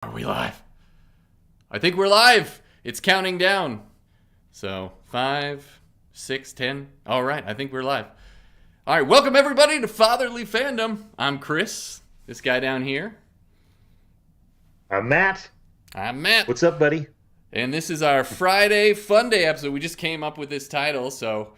Are we live? I think we're live. It's counting down. So 5, 6, 10. All right, I think we're live. All right, welcome everybody to Fatherly Fandom. I'm Chris, this guy down here. I'm Matt. I'm Matt. What's up, buddy? And this is our Friday Fun Day episode. We just came up with this title, so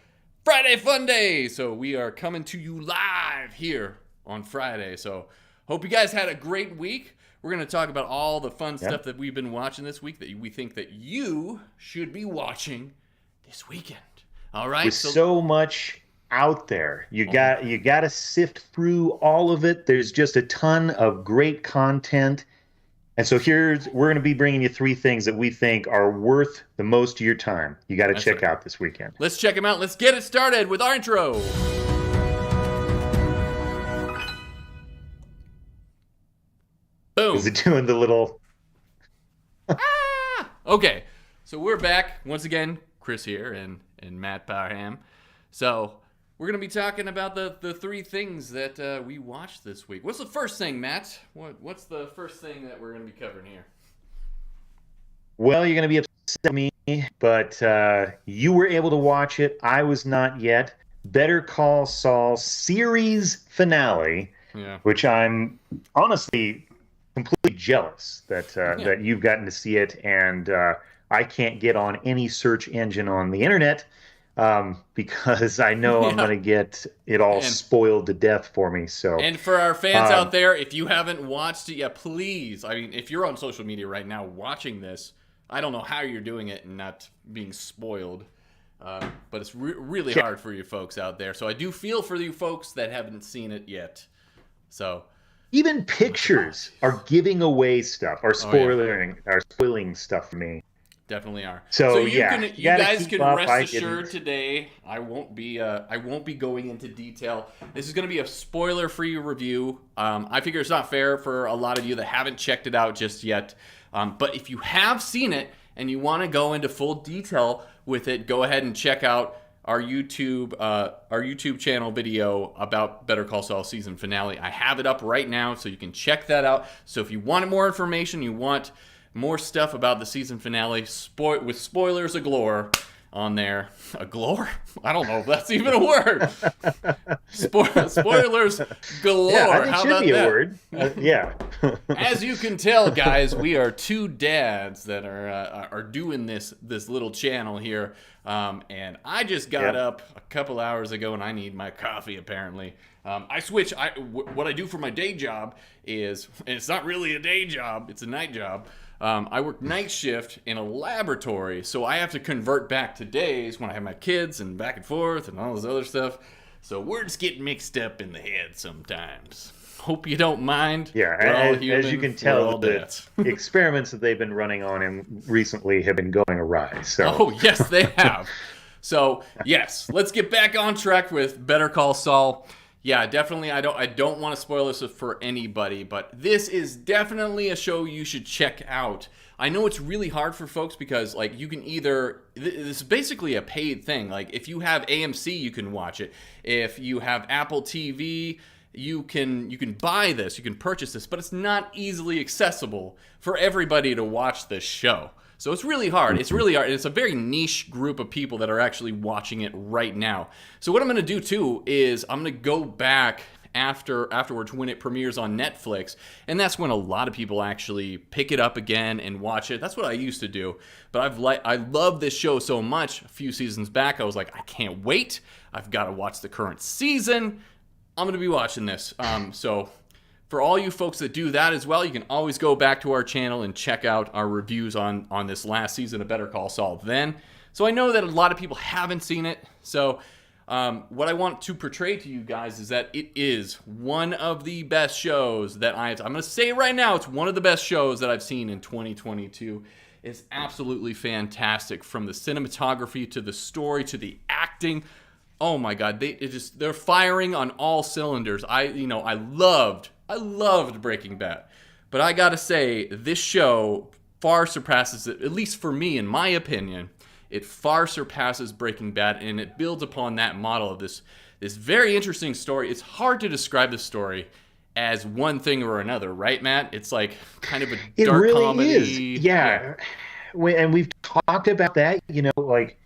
Friday Fun Day. So we are coming to you live here on Friday. So hope you guys had a great week. We're going to talk about all the fun stuff that we've been watching this week that we think that you should be watching this weekend. All right? With so much out there. You got to sift through all of it. There's just a ton of great content. And so we're going to be bringing you 3 things that we think are worth the most of your time. You got to check out this weekend. Let's check them out. Let's get it started with our intro. Boom. Is it doing the little... Okay, so we're back. Once again, Chris here and Matt Powerham. So we're going to be talking about the 3 things that we watched this week. What's the first thing, Matt? What's the first thing that we're going to be covering here? Well, you're going to be upset with me, but you were able to watch it. I was not yet. Better Call Saul series finale, which I'm honestly completely jealous that you've gotten to see it, and I can't get on any search engine on the internet because I know I'm going to get it all spoiled to death for me. So, and for our fans out there, if you haven't watched it yet, please, I mean, if you're on social media right now watching this, I don't know how you're doing it and not being spoiled, but it's really hard for you folks out there. So I do feel for you folks that haven't seen it yet. So even pictures are giving away stuff, are spoiling stuff for me. Definitely are. So you guys can rest assured today. Today I won't be going into detail. This is going to be a spoiler-free review. I figure it's not fair for a lot of you that haven't checked it out just yet. But if you have seen it and you want to go into full detail with it, go ahead and check out our YouTube channel video about Better Call Saul season finale. I have it up right now, so you can check that out. So if you want more information, you want more stuff about the season finale, with spoilers galore on there. Galore? I don't know if that's even a word. Spoilers galore. Yeah, I think How it should about be that? a word. Yeah. As you can tell, guys, we are 2 dads that are doing this little channel here. And I just got up a couple hours ago, and I need my coffee, apparently. What I do for my day job is, and it's not really a day job, it's a night job. I work night shift in a laboratory, so I have to convert back to days when I have my kids and back and forth and all this other stuff. So words get mixed up in the head sometimes. Hope you don't mind. Yeah, as you can tell, the experiments that they've been running on him recently have been going awry. So. Oh, yes, they have. So, yes, let's get back on track with Better Call Saul. Yeah, definitely, I don't want to spoil this for anybody, but this is definitely a show you should check out. I know it's really hard for folks because, like, you can either... This is basically a paid thing. Like, if you have AMC, you can watch it. If you have Apple TV... You can buy this, you can purchase this, but it's not easily accessible for everybody to watch this show. So it's really hard. It's really hard. It's a very niche group of people that are actually watching it right now. So what I'm going to do too is I'm going to go back afterwards when it premieres on Netflix, and that's when a lot of people actually pick it up again and watch it. That's what I used to do. But I love this show so much. A few seasons back, I was like, I can't wait. I've got to watch the current season. I'm going to be watching this. So for all you folks that do that as well, you can always go back to our channel and check out our reviews on this last season of Better Call Saul then. So I know that a lot of people haven't seen it. So what I want to portray to you guys is that it is one of the best shows that I'm going to say right now, it's one of the best shows that I've seen in 2022. It's absolutely fantastic, from the cinematography to the story to the acting. Oh my God, they're firing on all cylinders. I loved Breaking Bad, but I gotta say, this show far surpasses it. At least for me, in my opinion, it far surpasses Breaking Bad, and it builds upon that model of this very interesting story. It's hard to describe this story as one thing or another, right, Matt? It's like kind of a It dark really comedy. is. Yeah. And we've talked about that, like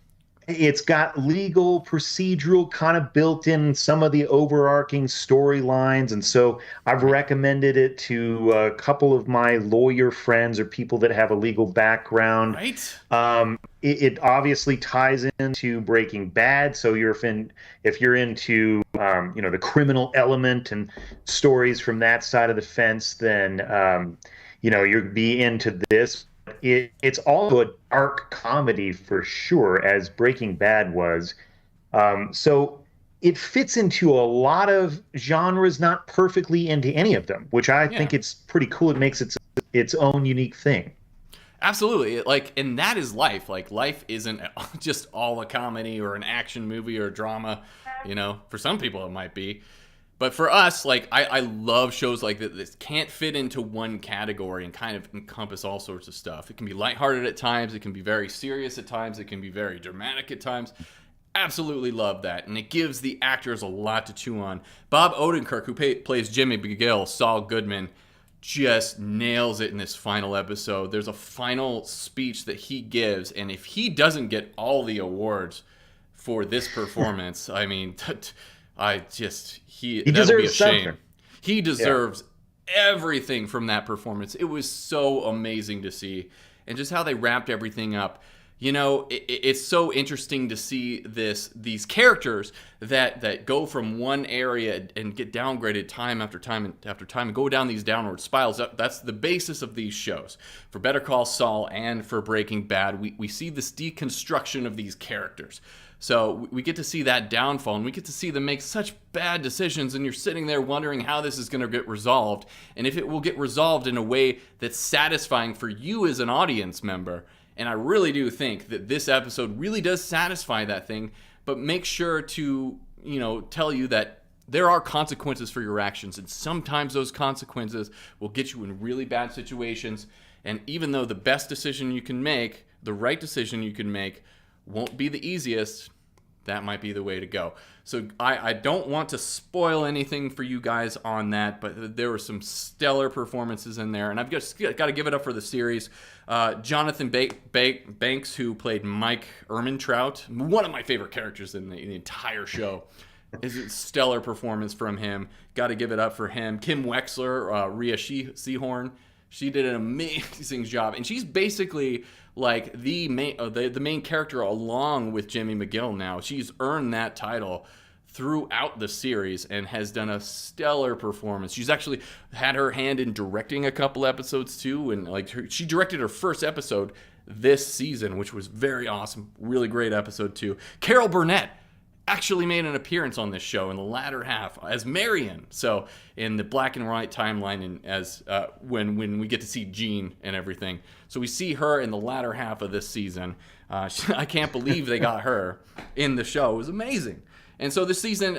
it's got legal procedural kind of built in some of the overarching storylines. And so I've Right. recommended it to a couple of my lawyer friends or people that have a legal background. Right? It obviously ties into Breaking Bad. So if you're into the criminal element and stories from that side of the fence, then you'll be into this. It's also a dark comedy for sure, as Breaking Bad was. So it fits into a lot of genres, not perfectly into any of them, which I Yeah. think it's pretty cool. It makes its own unique thing. Absolutely. And that is life. Like, life isn't just all a comedy or an action movie or a drama. For some people it might be. But for us, like, I love shows like this can't fit into one category and kind of encompass all sorts of stuff. It can be lighthearted at times. It can be very serious at times. It can be very dramatic at times. Absolutely love that. And it gives the actors a lot to chew on. Bob Odenkirk, who plays Jimmy McGill, Saul Goodman, just nails it in this final episode. There's a final speech that he gives. And if he doesn't get all the awards for this performance, I mean... He that'll be a shame. Something. He deserves everything from that performance. It was so amazing to see, and just how they wrapped everything up. It's so interesting to see these characters that go from one area and get downgraded time after time after time and go down these downward spirals. That's the basis of these shows. For Better Call Saul and for Breaking Bad, we see this deconstruction of these characters. So we get to see that downfall, and we get to see them make such bad decisions, and you're sitting there wondering how this is going to get resolved, and if it will get resolved in a way that's satisfying for you as an audience member. And I really do think that this episode really does satisfy that thing, but make sure to, tell you that there are consequences for your actions, and sometimes those consequences will get you in really bad situations. And even though the best decision you can make, the right decision you can make, won't be the easiest, that might be the way to go. So I don't want to spoil anything for you guys on that, but there were some stellar performances in there, and I've just got to give it up for the series. Jonathan Banks, who played Mike Ehrmantraut, one of my favorite characters in the entire show, is a stellar performance from him. Got to give it up for him. Kim Wexler, Rhea Seehorn, she did an amazing job, and she's basically like the main character along with Jimmy McGill now. She's earned that title throughout the series and has done a stellar performance. She's actually had her hand in directing a couple episodes too, and she directed her first episode this season, which was very awesome. Really great episode too. Carol Burnett actually made an appearance on this show in the latter half as Marion. So in the black and white timeline, and as when we get to see Jean and everything. So we see her in the latter half of this season. I can't believe they got her in the show. It was amazing. And so this season,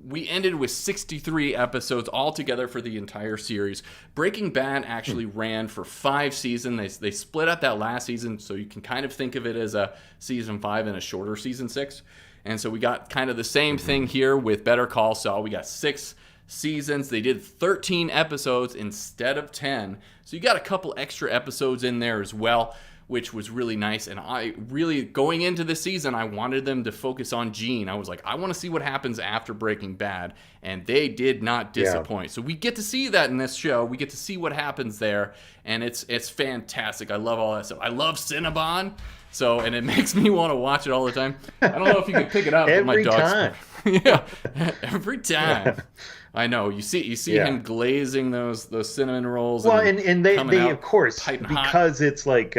we ended with 63 episodes altogether for the entire series. Breaking Bad actually ran for 5 seasons. They split up that last season, so you can kind of think of it as a season 5 and a shorter season 6. And so we got kind of the same thing here with Better Call Saul. We got 6 seasons. They did 13 episodes instead of 10. So you got a couple extra episodes in there as well, which was really nice. And I really, going into this season, I wanted them to focus on Gene. I was like, I want to see what happens after Breaking Bad. And they did not disappoint. Yeah. So we get to see that in this show. We get to see what happens there. And it's fantastic. I love all that stuff. I love Cinnabon. So, and it makes me want to watch it all the time. I don't know if you can pick it up. Every but my time. Yeah, every time. I know. You see him glazing those cinnamon rolls. Well, and they of course, because hot. It's like,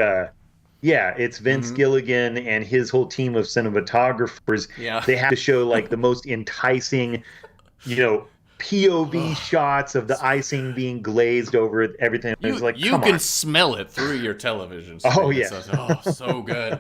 it's Vince Gilligan and his whole team of cinematographers. Yeah. They have to show like the most enticing, POV shots of the icing being glazed over everything. You, it's like, you can smell it through your television screen. Oh, yeah. So good.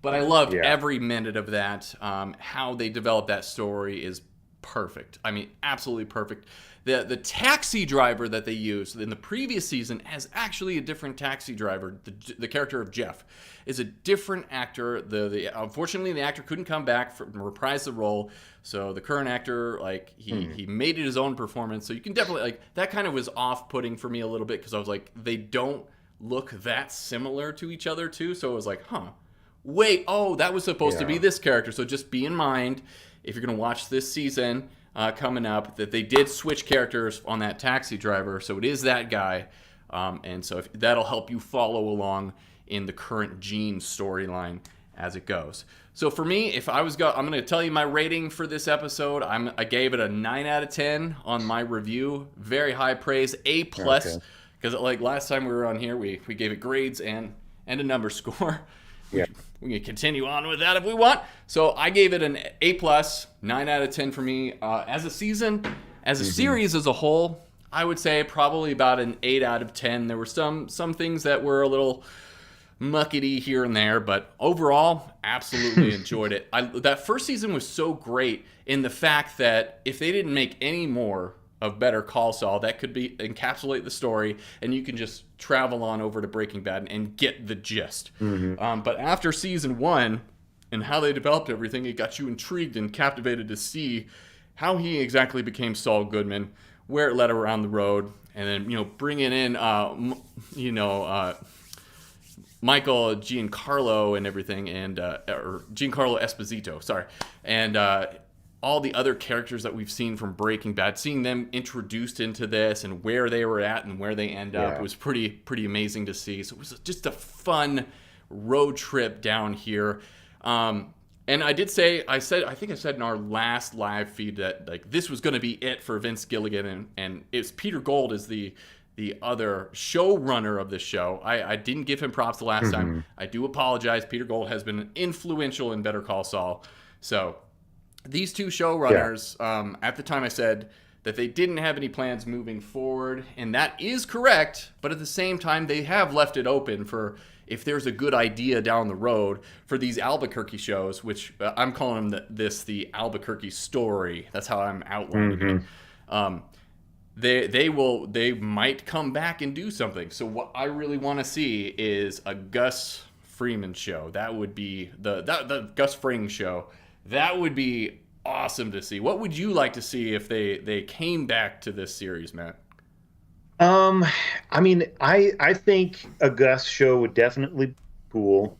But I loved every minute of that. How they developed that story is perfect. I mean, absolutely perfect. The taxi driver that they used in the previous season as actually a different taxi driver. The character of Jeff is a different actor. Unfortunately, the actor couldn't come back and reprise the role. So the current actor, like, he made it his own performance. So you can definitely, like, that kind of was off-putting for me a little bit because I was like, they don't look that similar to each other too. So it was like, wait, that was supposed to be this character. So just be in mind, if you're going to watch this season coming up, that they did switch characters on that taxi driver. So it is that guy. And so that'll help you follow along in the current Gene storyline as it goes. So for me, if I was I'm going to tell you my rating for this episode. I gave it a 9 out of 10 on my review. Very high praise, A+. Because like last time we were on here, we gave it grades and a number score. Yeah. We can continue on with that if we want. So I gave it an A+, 9 out of 10 for me. As a season, as a series as a whole, I would say probably about an 8 out of 10. There were some things that were a little muckety here and there, but overall, absolutely enjoyed it. That first season was so great in the fact that if they didn't make any more of Better Call Saul, that could encapsulate the story, and you can just travel on over to Breaking Bad and get the gist. But after season 1 and how they developed everything, it got you intrigued and captivated to see how he exactly became Saul Goodman, where it led around the road, and then bringing in Michael Giancarlo and everything, and or Giancarlo Esposito, sorry, and all the other characters that we've seen from Breaking Bad, seeing them introduced into this and where they were at and where they end up was pretty amazing to see. So it was just a fun road trip down here. And I think I said in our last live feed that like this was going to be it for Vince Gilligan, and it's Peter Gold is the other showrunner of this show. I didn't give him props the last time. I do apologize. Peter Gold has been influential in Better Call Saul. So these two showrunners, at the time I said that they didn't have any plans moving forward, and that is correct, but at the same time, they have left it open for if there's a good idea down the road for these Albuquerque shows, which I'm calling them the Albuquerque story. That's how I'm outlining it. They might come back and do something. So what I really want to see is a Gus Freeman show. That would be the Gus Fring show. That would be awesome to see. What would you like to see if they came back to this series, Matt? I mean, I think a Gus show would definitely be cool.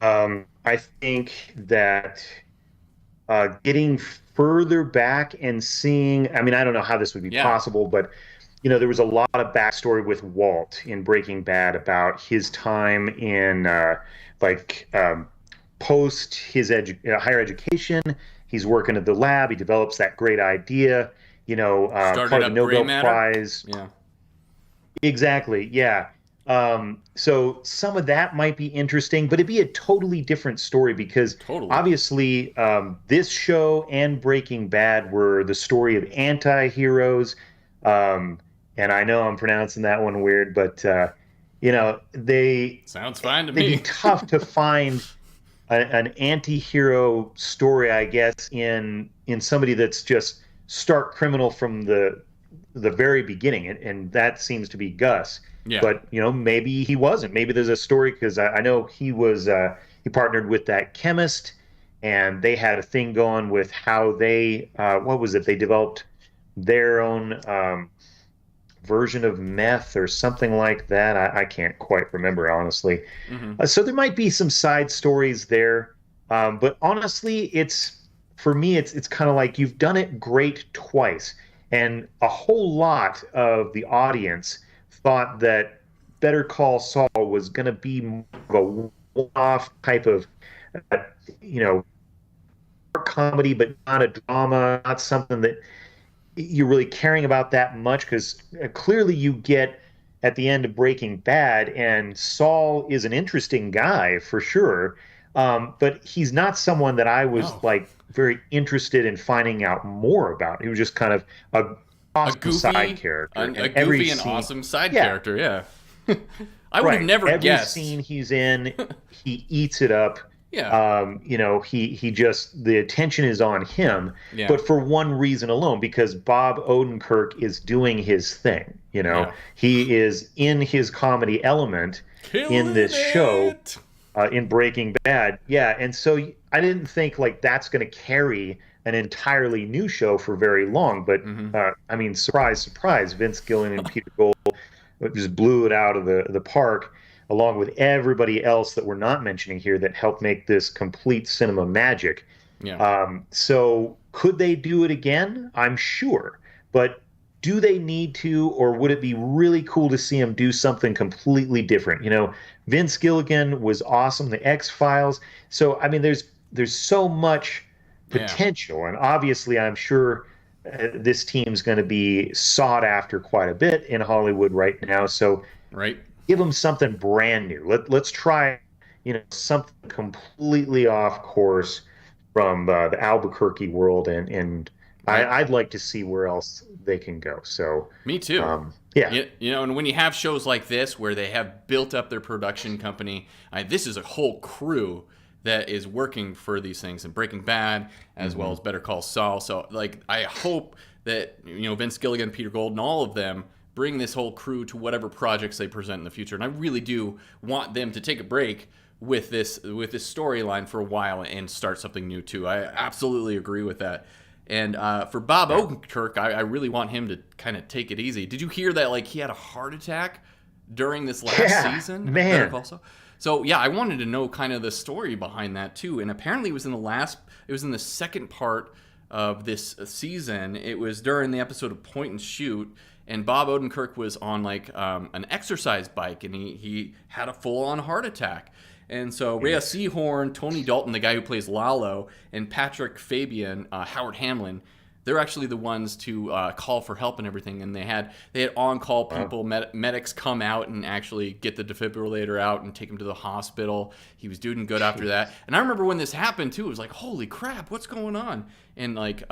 I think that getting further back and seeing, I mean, I don't know how this would be possible, but there was a lot of backstory with Walt in Breaking Bad about his time in post his higher education. He's working at the lab. He develops that great idea, part of the Nobel Prize. Yeah. Exactly. Yeah. So some of that might be interesting, but it'd be a totally different story because obviously this show and Breaking Bad were the story of anti-heroes. And I know I'm pronouncing that one weird, but they sounds fine to me. It'd be tough to find an anti-hero story, I guess, in somebody that's just stark criminal from the very beginning, and that seems to be Gus. Yeah. But maybe he wasn't. Maybe there's a story because I know he was he partnered with that chemist, and they had a thing going with how they what was it? They developed their own version of meth or something like that. I can't quite remember, honestly. So there might be some side stories there. But honestly, for me, it's kind of like you've done it great twice. And a whole lot of the audience thought that Better Call Saul was going to be more of a one-off type of, comedy, but not a drama, not something that you're really caring about that much, because clearly you get at the end of Breaking Bad, and Saul is an interesting guy for sure, but he's not someone that I was very interested in finding out more about. He was just kind of a goofy side character, a goofy and awesome side character. Yeah, I would have never every guessed. Scene he's in, he eats it up. Yeah. He just, the attention is on him, Yeah. but for one reason alone, because Bob Odenkirk is doing his thing. Yeah. He is in his comedy element in Killing this show, it. in Breaking Bad. Yeah, and so I didn't think like that's going to carry an entirely new show for very long. But Hmm. I mean, surprise, surprise, Vince Gilligan and Peter Gold just blew it out of the park, along with everybody else that we're not mentioning here that helped make this complete cinema magic. Yeah. So could they do it again? I'm sure, but do they need to, or would it be really cool to see him do something completely different? Vince Gilligan was awesome, the X-Files. So I mean, there's so much Yeah. potential, and obviously, I'm sure this team's going to be sought after quite a bit in Hollywood right now. So Right. give them something brand new. Let's try, something completely off course from the Albuquerque world, and Right. I'd like to see where else they can go. So, Me too. yeah, And when you have shows like this where they have built up their production company, this is a whole crew that is working for these things, and Breaking Bad as well as Better Call Saul. So, like, I hope that Vince Gilligan, Peter Gold, and all of them bring this whole crew to whatever projects they present in the future. And I really do want them to take a break with this storyline for a while and start something new too. I absolutely agree with that. And for Bob Odenkirk, I really want him to kind of take it easy. Did you hear that? Like, he had a heart attack during this last season. Man. So yeah, I wanted to know kind of the story behind that too. And apparently, it was in the second part of this season. It was during the episode of Point and Shoot, and Bob Odenkirk was on like an exercise bike, and he had a full-on heart attack. And so Rhea Seehorn, Tony Dalton, the guy who plays Lalo, and Patrick Fabian, Howard Hamlin, they're actually the ones to call for help and everything. And they had on-call people, medics come out and actually get the defibrillator out and take him to the hospital. He was doing good after that. And I remember when this happened too. It was like, holy crap, what's going on? And like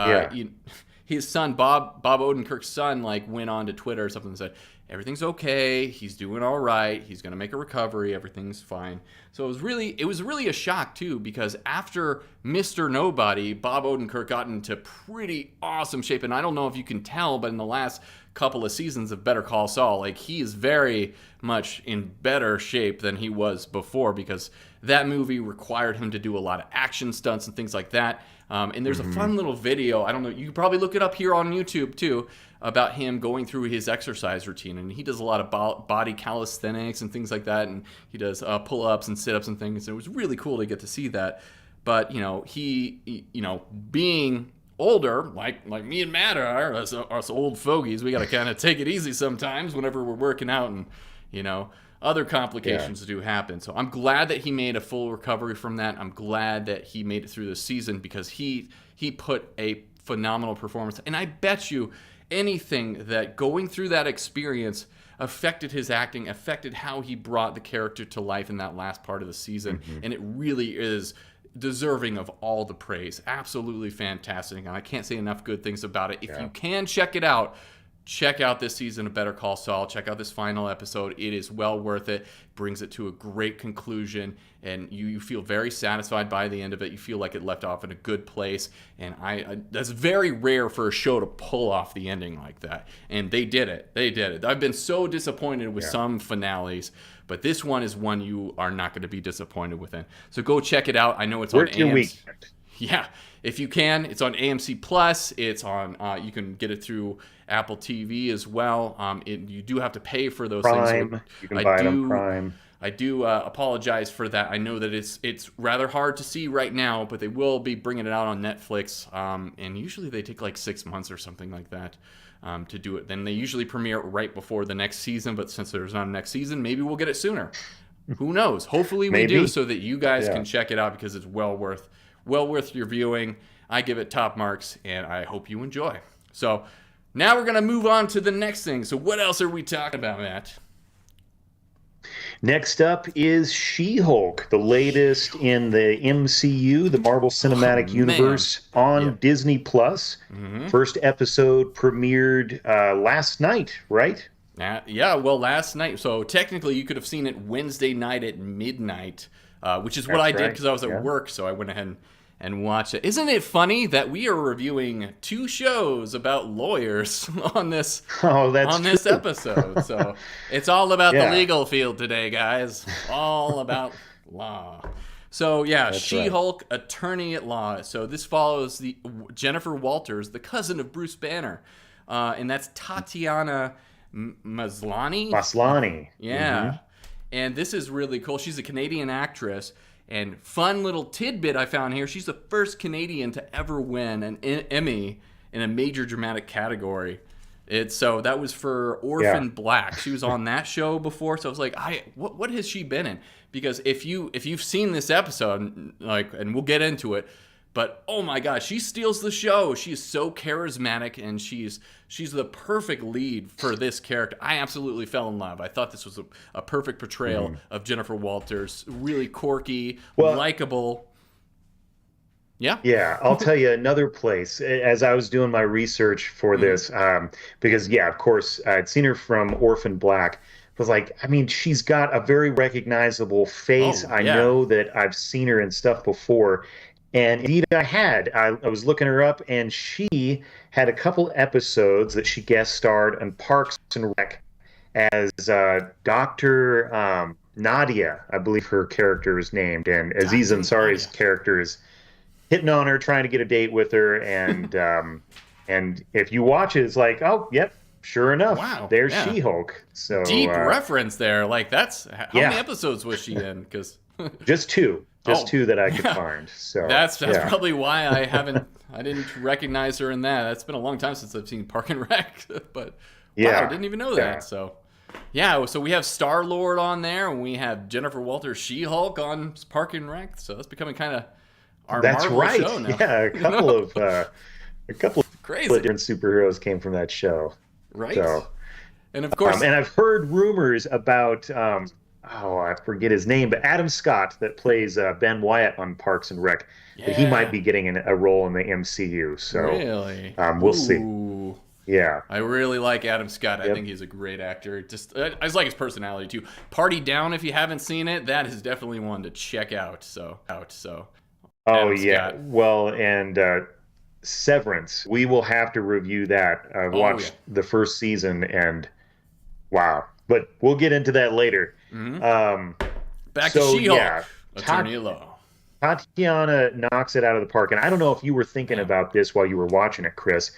his son, Bob Odenkirk's son, like went on to Twitter or something and said, everything's okay. He's doing all right. He's going to make a recovery. Everything's fine. So it was really a shock too, because after Mr. Nobody, Bob Odenkirk got into pretty awesome shape. And I don't know if you can tell, but in the last couple of seasons of Better Call Saul, like, he is very much in better shape than he was before, because that movie required him to do a lot of action stunts and things like that. And there's a fun little video. I don't know. You can probably look it up here on YouTube too, about him going through his exercise routine. And he does a lot of body calisthenics and things like that. And he does pull-ups and sit-ups and things. And it was really cool to get to see that. But, he being older, like me and Matt are, us old fogies, we got to kind of take it easy sometimes whenever we're working out, and, other complications do happen. So I'm glad that he made a full recovery from that. I'm glad that he made it through the season, because he put a phenomenal performance. And I bet you anything that going through that experience affected his acting, affected how he brought the character to life in that last part of the season. And it really is deserving of all the praise. Absolutely fantastic. And I can't say enough good things about it. If you can check it out, check out this season of Better Call Saul. Check out this final episode. It is well worth it. Brings it to a great conclusion, and you feel very satisfied by the end of it. You feel like it left off in a good place, and that's very rare for a show to pull off the ending like that. And they did it. They did it. I've been so disappointed with some finales, but this one is one you are not going to be disappointed with. So go check it out. I know it's on AMC. Yeah, if you can, it's on AMC Plus. It's on. You can get it through Apple TV as well. You do have to pay for those Prime. things. You can buy it on Prime. I do apologize for that. I know that it's rather hard to see right now, but they will be bringing it out on Netflix. And usually they take like 6 months or something like that to do it. Then they usually premiere it right before the next season. But since there's not a next season, maybe we'll get it sooner. Who knows? Hopefully we do, so that you guys can check it out, because it's well worth your viewing. I give it top marks, and I hope you enjoy. So now we're going to move on to the next thing. So what else are we talking about, Matt? Next up is She-Hulk, the latest in the MCU, the Marvel Cinematic Universe, on Disney Plus. First episode premiered last night, right? Yeah, well, last night. So technically, you could have seen it Wednesday night at midnight, which is what I did because I was at work. So I went ahead and watched it. Isn't it funny that we are reviewing 2 shows about lawyers on this this episode? So it's all about the legal field today, guys. All about law. So yeah, She-Hulk, attorney at law. So this follows the Jennifer Walters, the cousin of Bruce Banner, and that's Tatiana Maslany. Yeah. Mm-hmm. And this is really cool. She's a Canadian actress. And fun little tidbit I found here, she's the first Canadian to ever win an Emmy in a major dramatic category. So that was for Orphan Black. She was on that show before. So I was like, what has she been in? Because if you've seen this episode, like, and we'll get into it, but oh my gosh, she steals the show. She is so charismatic, and she's the perfect lead for this character. I absolutely fell in love. I thought this was a perfect portrayal of Jennifer Walters. Really quirky, likable. Yeah. Yeah, I'll tell you another place. As I was doing my research for this, because of course, I'd seen her from Orphan Black. I was like, I mean, she's got a very recognizable face. I know that I've seen her in stuff before. And indeed, I was looking her up, and she had a couple episodes that she guest starred in Parks and Rec as Dr. Nadia, I believe her character is named, and Aziz Ansari's character is hitting on her, trying to get a date with her, and and if you watch it, it's like, oh, yep, sure enough, there's She-Hulk. So deep reference there. Like, that's how many episodes was she in? Because just 2. Just 2 that I could find. So that's probably why I didn't recognize her in that. It's been a long time since I've seen Park and Rec, but wow, I didn't even know that. So so we have Star-Lord on there, and we have Jennifer Walters, She-Hulk on Park and Rec. So that's becoming kind of our Marvel show now. Yeah, a couple of crazy different superheroes came from that show. Right. So, and of course, and I've heard rumors about I forget his name, but Adam Scott that plays Ben Wyatt on Parks and Rec. That he might be getting a role in the MCU. So really, we'll see. Yeah, I really like Adam Scott. I think he's a great actor. Just I just like his personality too. Party Down, if you haven't seen it, that is definitely one to check out. So Adam Scott. Well, and Severance, we will have to review that. I've watched the first season, and wow. But we'll get into that later. Back to She-Hulk, attorney at law. Tatiana knocks it out of the park. And I don't know if you were thinking about this while you were watching it, Chris,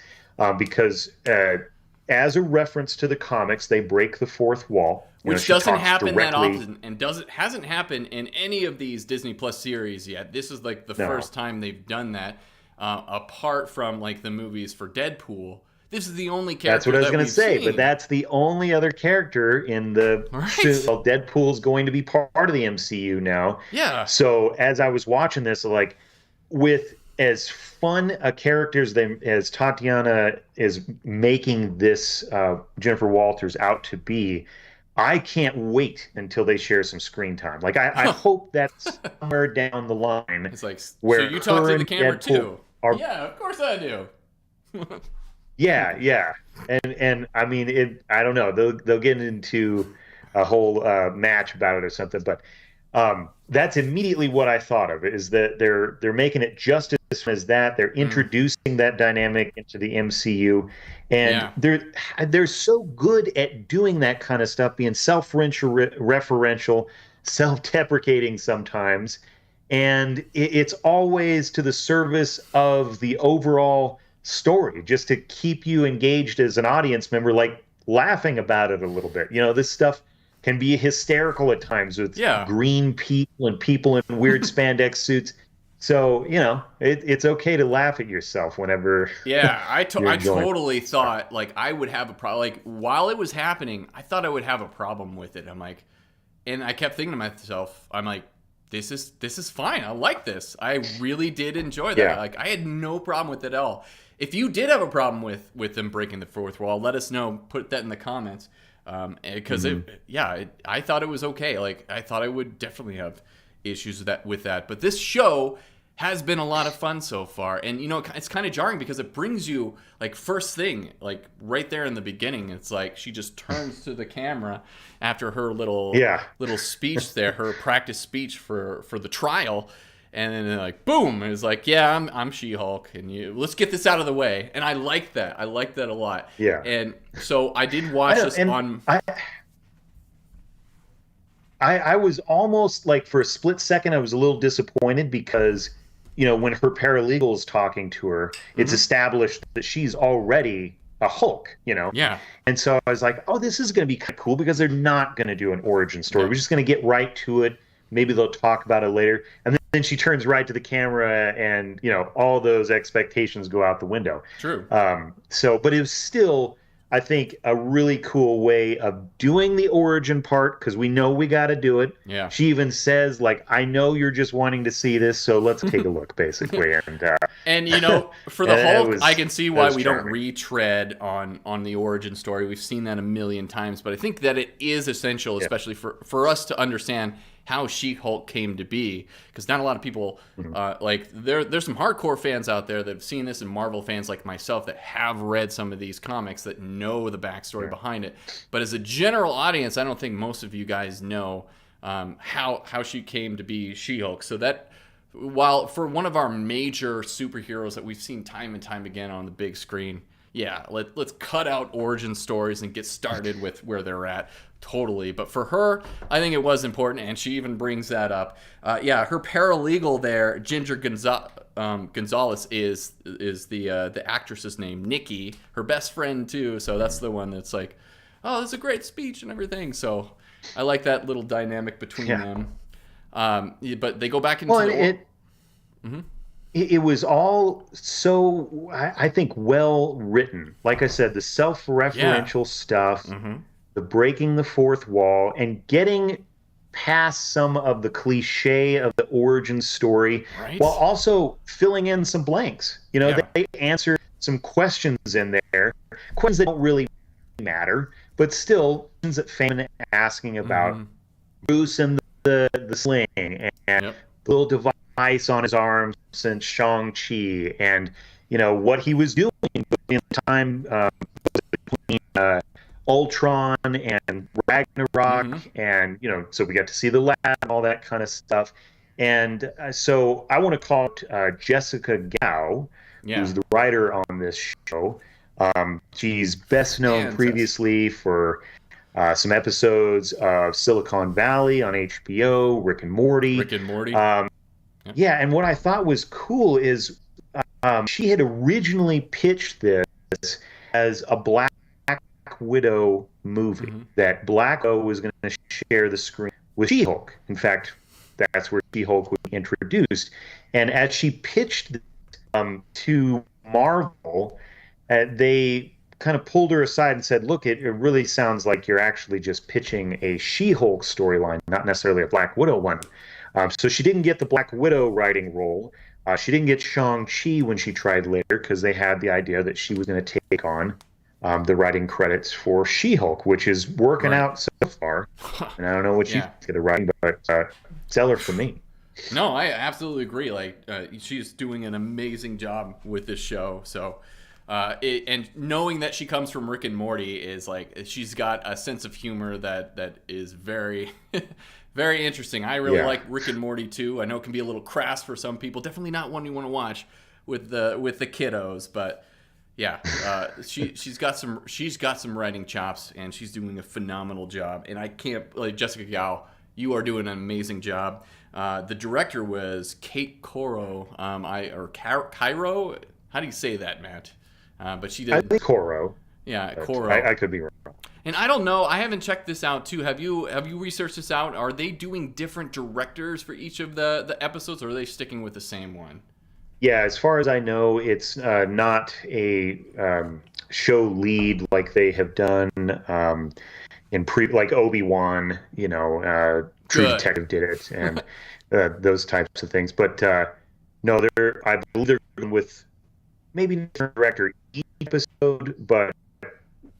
because as a reference to the comics, they break the fourth wall. Which doesn't happen that often, and hasn't happened in any of these Disney Plus series yet. This is like the first time they've done that, apart from like the movies for Deadpool. This is the only character. That's what I was going to say, but that's the only other character in the. Well, Deadpool's going to be part of the MCU now. Yeah. So as I was watching this, like, with as fun a character as Tatiana is making this Jennifer Walters out to be, I can't wait until they share some screen time. Like, I hope that's somewhere down the line. It's like, where so you talk to the camera Deadpool too? Yeah, of course I do. Yeah, and I mean, I don't know. They'll get into a whole match about it or something, but that's immediately what I thought of. Is that they're making it just as that. They're introducing that dynamic into the MCU, and they're so good at doing that kind of stuff, being self-referential, self-deprecating sometimes, and it's always to the service of the overall story, just to keep you engaged as an audience member, like laughing about it a little bit. You know, this stuff can be hysterical at times with green people and people in weird spandex suits. So, you know, it's okay to laugh at yourself whenever. Yeah, I totally thought like I would have a problem. Like while it was happening, I thought I would have a problem with it. I'm like, and I kept thinking to myself, I'm like, this is fine. I like this. I really did enjoy that. Yeah. Like I had no problem with it at all. If you did have a problem with them breaking the fourth wall, let us know. Put that in the comments. Because I thought it was okay. Like I thought I would definitely have issues with that. But this show has been a lot of fun so far. And, you know, it's kind of jarring because it brings you, like, first thing, like, right there in the beginning. It's like she just turns to the camera after her little speech there, her practice speech for the trial. And then, like, boom, it's like, yeah, I'm She-Hulk, and let's get this out of the way. And I like that. I like that a lot. Yeah. And so I did watch this on... I was almost, like, for a split second, I was a little disappointed because, you know, when her paralegal is talking to her, it's established that she's already a Hulk, you know? Yeah. And so I was like, oh, this is going to be kind of cool because they're not going to do an origin story. We're just going to get right to it. Maybe they'll talk about it later. And then she turns right to the camera and, you know, all those expectations go out the window. True. But it was still, I think, a really cool way of doing the origin part because we know we got to do it. Yeah. She even says, like, I know you're just wanting to see this, so let's take a look, basically. And you know, for the Hulk, I can see why we charming. don't retread on the origin story. We've seen that a million times, but I think that it is essential, especially for us to understand how She-Hulk came to be, because not a lot of people like there's some hardcore fans out there that have seen this, and Marvel fans like myself that have read some of these comics that know the backstory behind it. But as a general audience, I don't think most of you guys know how she came to be She-Hulk. So that, while for one of our major superheroes that we've seen time and time again on the big screen, yeah, let's cut out origin stories and get started with where they're at. Totally. But for her, I think it was important, and she even brings that up. Her paralegal there, Ginger Gonzalez, is the actress's name, Nikki, her best friend too. So that's the one that's like, oh, that's a great speech and everything. So I like that little dynamic between them. But they go back into It was all so, I think, well written. Like I said, the self-referential stuff, the breaking the fourth wall, and getting past some of the cliche of the origin story, while also filling in some blanks. You know, they answer some questions in there, questions that don't really matter, but still questions that fans are asking about Bruce and the sling and the little device on his arm since Shang-Chi, and, you know, what he was doing in time between Ultron and Ragnarok, and, you know, so we got to see the lab and all that kind of stuff. And so I want to call it Jessica Gao, who's the writer on this show. She's best known previously for some episodes of Silicon Valley on HBO, Rick and Morty. And what I thought was cool is she had originally pitched this as a Black Widow movie, that Black Widow was going to share the screen with She-Hulk. In fact, that's where She-Hulk was introduced. And as she pitched to Marvel, they kind of pulled her aside and said, look, it really sounds like you're actually just pitching a She-Hulk storyline, not necessarily a Black Widow one. So she didn't get the Black Widow writing role. She didn't get Shang-Chi when she tried later, because they had the idea that she was going to take on the writing credits for She-Hulk, which is working out so far. And I don't know what you think of the writing, but stellar for me. No, I absolutely agree. Like, she's doing an amazing job with this show. So, and knowing that she comes from Rick and Morty is like, she's got a sense of humor that is very, very interesting. I really like Rick and Morty too. I know it can be a little crass for some people. Definitely not one you want to watch with the kiddos, but yeah, she's got some writing chops, and she's doing a phenomenal job. And I can't, like, Jessica Gao, you are doing an amazing job. The director was Kate Coro, Cairo. How do you say that, Matt? But she did. I think Coro. Yeah, Coro. I could be wrong. And I don't know. I haven't checked this out too. Have you researched this out? Are they doing different directors for each of the episodes, or are they sticking with the same one? Yeah, as far as I know, it's not a show lead like they have done in like Obi-Wan. You know, True Detective did it, and those types of things. But no, I believe they're going with maybe a director each episode, but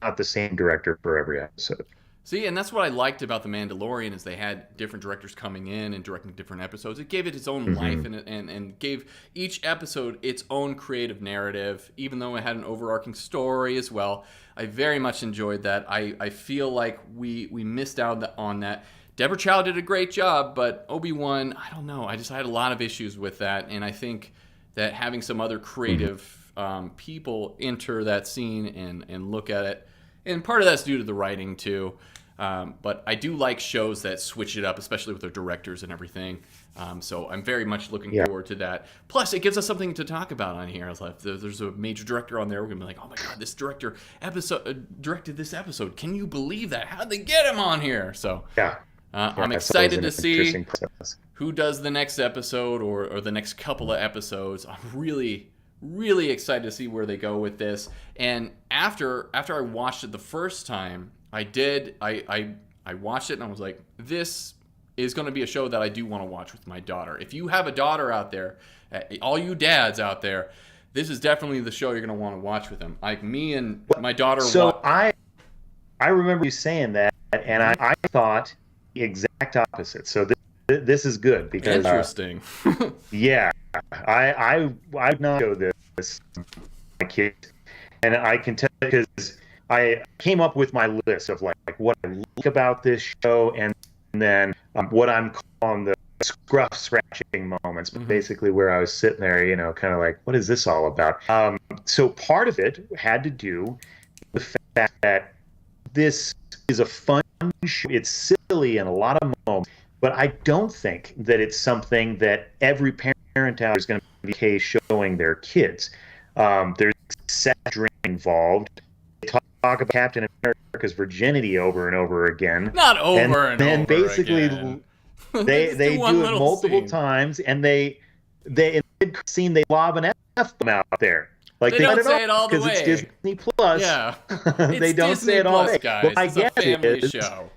not the same director for every episode. See, and that's what I liked about The Mandalorian is they had different directors coming in and directing different episodes. It gave it its own life and gave each episode its own creative narrative, even though it had an overarching story as well. I very much enjoyed that. I feel like we missed out on that. Deborah Chow did a great job, but Obi-Wan, I don't know. I had a lot of issues with that, and I think that having some other creative people enter that scene and look at it, and part of that's due to the writing too. But I do like shows that switch it up, especially with their directors and everything. So I'm very much looking forward to that. Plus, it gives us something to talk about on here. If there's a major director on there, we're going to be like, oh my God, this director directed this episode. Can you believe that? How'd they get him on here? So I'm excited to see who does the next episode or the next couple of episodes. I'm really, really excited to see where they go with this. And after I watched it the first time, I watched it and I was like, this is going to be a show that I do want to watch with my daughter. If you have a daughter out there, all you dads out there, this is definitely the show you're going to want to watch with them. Like me and my daughter. So I remember you saying that, and I thought the exact opposite. So this is good because interesting. Yeah, I not show this to my kids, and I can tell because I came up with my list of like what I like about this show, and then what I'm calling the scruff scratching moments, but basically where I was sitting there, kind of like, what is this all about? So part of it had to do with the fact that this is a fun show. It's silly in a lot of moments, but I don't think that it's something that every parent out there is going to be okay showing their kids. There's sex dream involved. They talk about Captain America's virginity over and over again. Not over and then over basically again. they do it multiple times, and they in the scene they lob an F-bomb out there. Like they don't say it all the way because it's Disney Plus. Yeah, they don't Disney say it all the way. Guys. But my it's a guess family is show.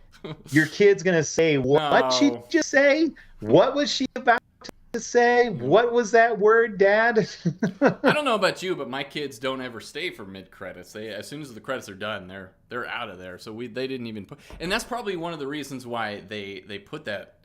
Your kid's gonna say, "What'd she just say? What was she about to say? What was that word, Dad?" I don't know about you, but my kids don't ever stay for mid credits. As soon as the credits are done, they're out of there. So they didn't even put, and that's probably one of the reasons why they put that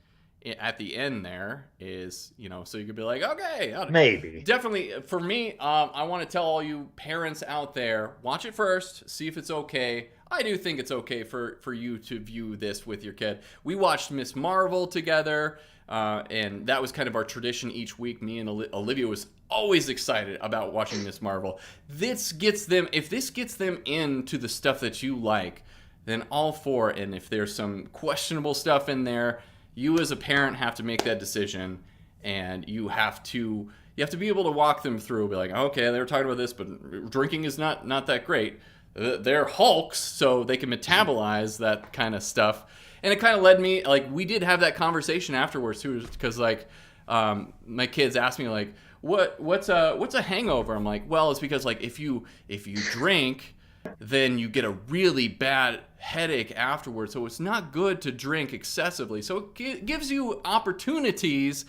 at the end there is, so you could be like, okay, maybe. Definitely for me, I want to tell all you parents out there, watch it first, see if it's okay. I do think it's okay for you to view this with your kid. We watched Miss Marvel together, and that was kind of our tradition each week. Me and Olivia was always excited about watching Miss Marvel. If this gets them into the stuff that you like, then all for it. And if there's some questionable stuff in there, you as a parent have to make that decision, and you have to be able to walk them through. Be like, okay, they were talking about this, but drinking is not that great. They're Hulks, so they can metabolize that kind of stuff. And it kind of led me, like, we did have that conversation afterwards too, because like my kids asked me like, what's a hangover? I'm like, well, it's because like if you drink, then you get a really bad headache afterwards. So it's not good to drink excessively. So it gives you opportunities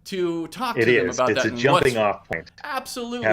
to talk to them about that. It's a jumping off point. Absolutely.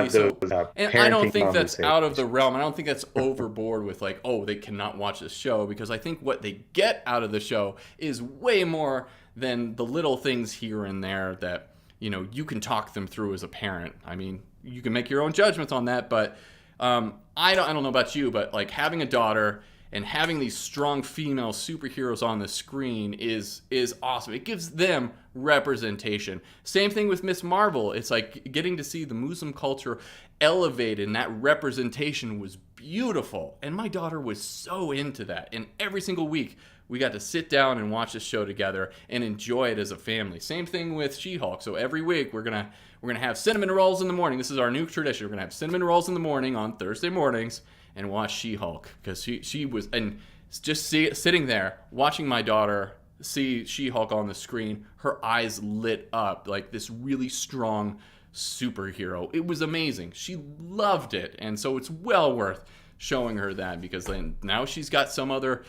And I don't think that's out of the realm. I don't think that's overboard with like, oh, they cannot watch this show, because I think what they get out of the show is way more than the little things here and there that, you can talk them through as a parent. I mean, you can make your own judgments on that, but I don't know about you, but like having a daughter and having these strong female superheroes on the screen is awesome. It gives them representation. Same thing with Miss Marvel. It's like getting to see the Muslim culture elevated, and that representation was beautiful. And my daughter was so into that. And every single week, we got to sit down and watch this show together and enjoy it as a family. Same thing with SheHulk. So every week, we're gonna have cinnamon rolls in the morning. This is our new tradition. We're gonna have cinnamon rolls in the morning on Thursday mornings and watch SheHulk, because she was, and just sitting there watching my daughter see SheHulk on the screen, her eyes lit up like this really strong superhero. It was amazing. She loved it, and so it's well worth showing her that, because then now she's got some other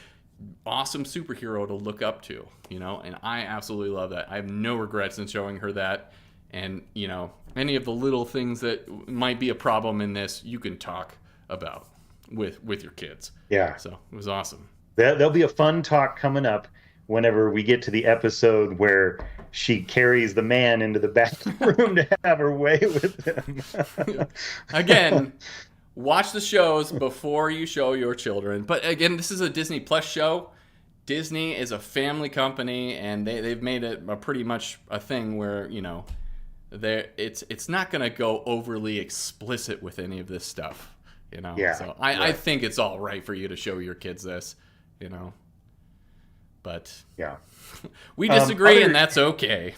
awesome superhero to look up to, and I absolutely love that. I have no regrets in showing her that, and any of the little things that might be a problem in this, you can talk about with your kids. Yeah. So it was awesome. There'll be a fun talk coming up whenever we get to the episode where she carries the man into the back room to have her way with him. Again, watch the shows before you show your children. But again, this is a Disney Plus show. Disney is a family company, and they've made it a pretty much a thing where, you know, it's not going to go overly explicit with any of this stuff, you know. Yeah, so I think it's all right for you to show your kids this, you know. But yeah, we disagree, and that's okay.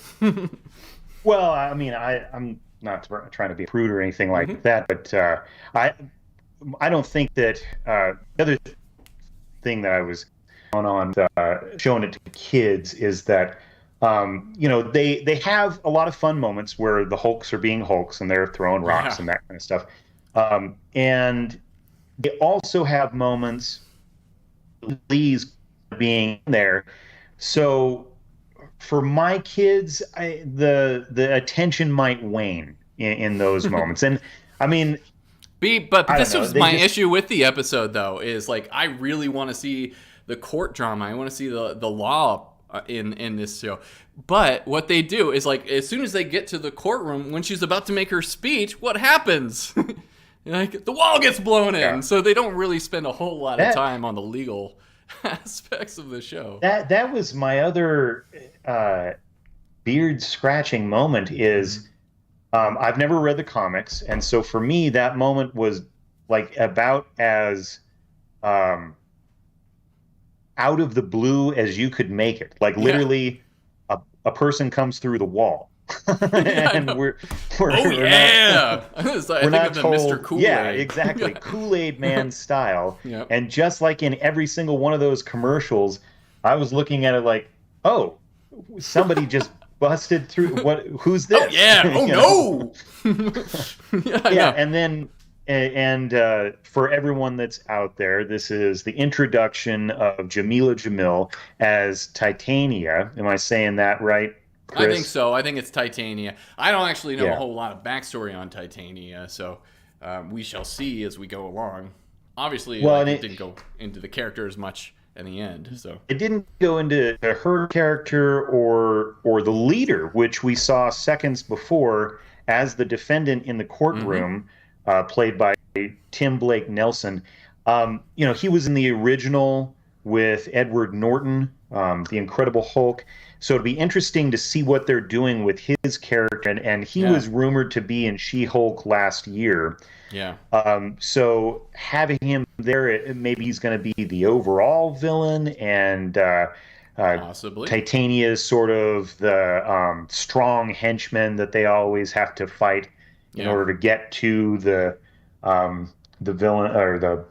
Well, I mean, I'm not trying to be a prude or anything like that, but I don't think that the other thing that I was on showing it to kids is that you know, they have a lot of fun moments where the Hulks are being Hulks and they're throwing rocks and that kind of stuff, and they also have moments Lee's being there. So for my kids, the attention might wane in those moments, and I mean. But this was my issue with the episode, though, is like I really want to see the court drama. I want to see the law in this show. But what they do is, like, as soon as they get to the courtroom, when she's about to make her speech, what happens? Like, the wall gets blown in. Yeah. So they don't really spend a whole lot of time on the legal aspects of the show. That was my other beard scratching moment is. I've never read the comics, and so for me, that moment was like about as out of the blue as you could make it. Like literally, a person comes through the wall, and we're yeah, we're not told. Mr. Kool-Aid. Yeah, exactly, Kool-Aid Man style. Yep. And just like in every single one of those commercials, I was looking at it like, oh, somebody just. Busted through who's this? Oh yeah! Oh no! Yeah, and then for everyone that's out there, this is the introduction of Jamila Jamil as Titania. Am I saying that right, Chris? I think so. I think it's Titania. I don't actually know a whole lot of backstory on Titania, so we shall see as we go along. Obviously, it didn't go into the character as much. In the end, so it didn't go into her character or the leader, which we saw seconds before as the defendant in the courtroom, played by Tim Blake Nelson. You know, he was in the original with Edward Norton, the Incredible Hulk. So it'd be interesting to see what they're doing with his character, and he was rumored to be in SheHulk last year. Yeah. So having him there, maybe he's going to be the overall villain, and possibly Titania is sort of the strong henchman that they always have to fight in order to get to the villain or the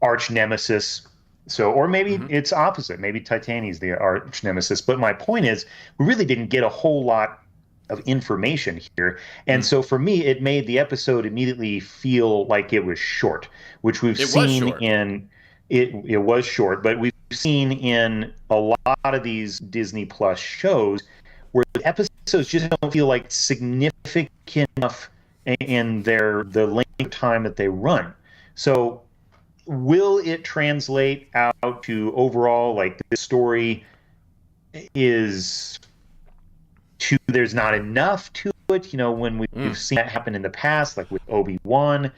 arch nemesis. So, or maybe it's opposite. Maybe Titania's the arch nemesis. But my point is, we really didn't get a whole lot of information here, and so for me it made the episode immediately feel like it was short, which we've seen in it was short, but we've seen in a lot of these Disney Plus shows where the episodes just don't feel like significant enough in the length of time that they run. So will it translate out to overall, like, this story is there's not enough to it, you know, when we've seen that happen in the past, like with Obi-Wan,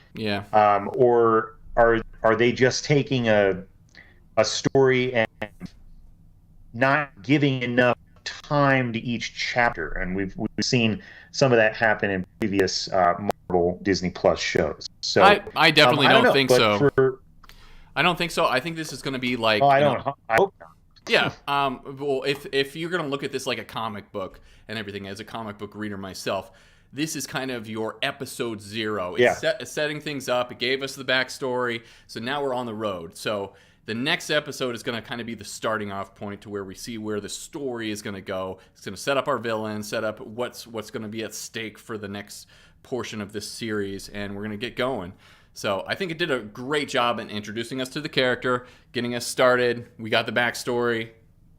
or are they just taking a story and not giving enough time to each chapter? And we've seen some of that happen in previous Marvel Disney Plus shows. So I definitely don't think so. I don't think so. I think this is going to be like. I hope not. Yeah. Well, if you're going to look at this like a comic book and everything, as a comic book reader myself, this is kind of your episode 0. It's setting things up. It gave us the backstory. So now we're on the road. So the next episode is going to kind of be the starting off point to where we see where the story is going to go. It's going to set up our villain, set up what's going to be at stake for the next portion of this series, and we're going to get going. So I think it did a great job in introducing us to the character, getting us started. We got the backstory.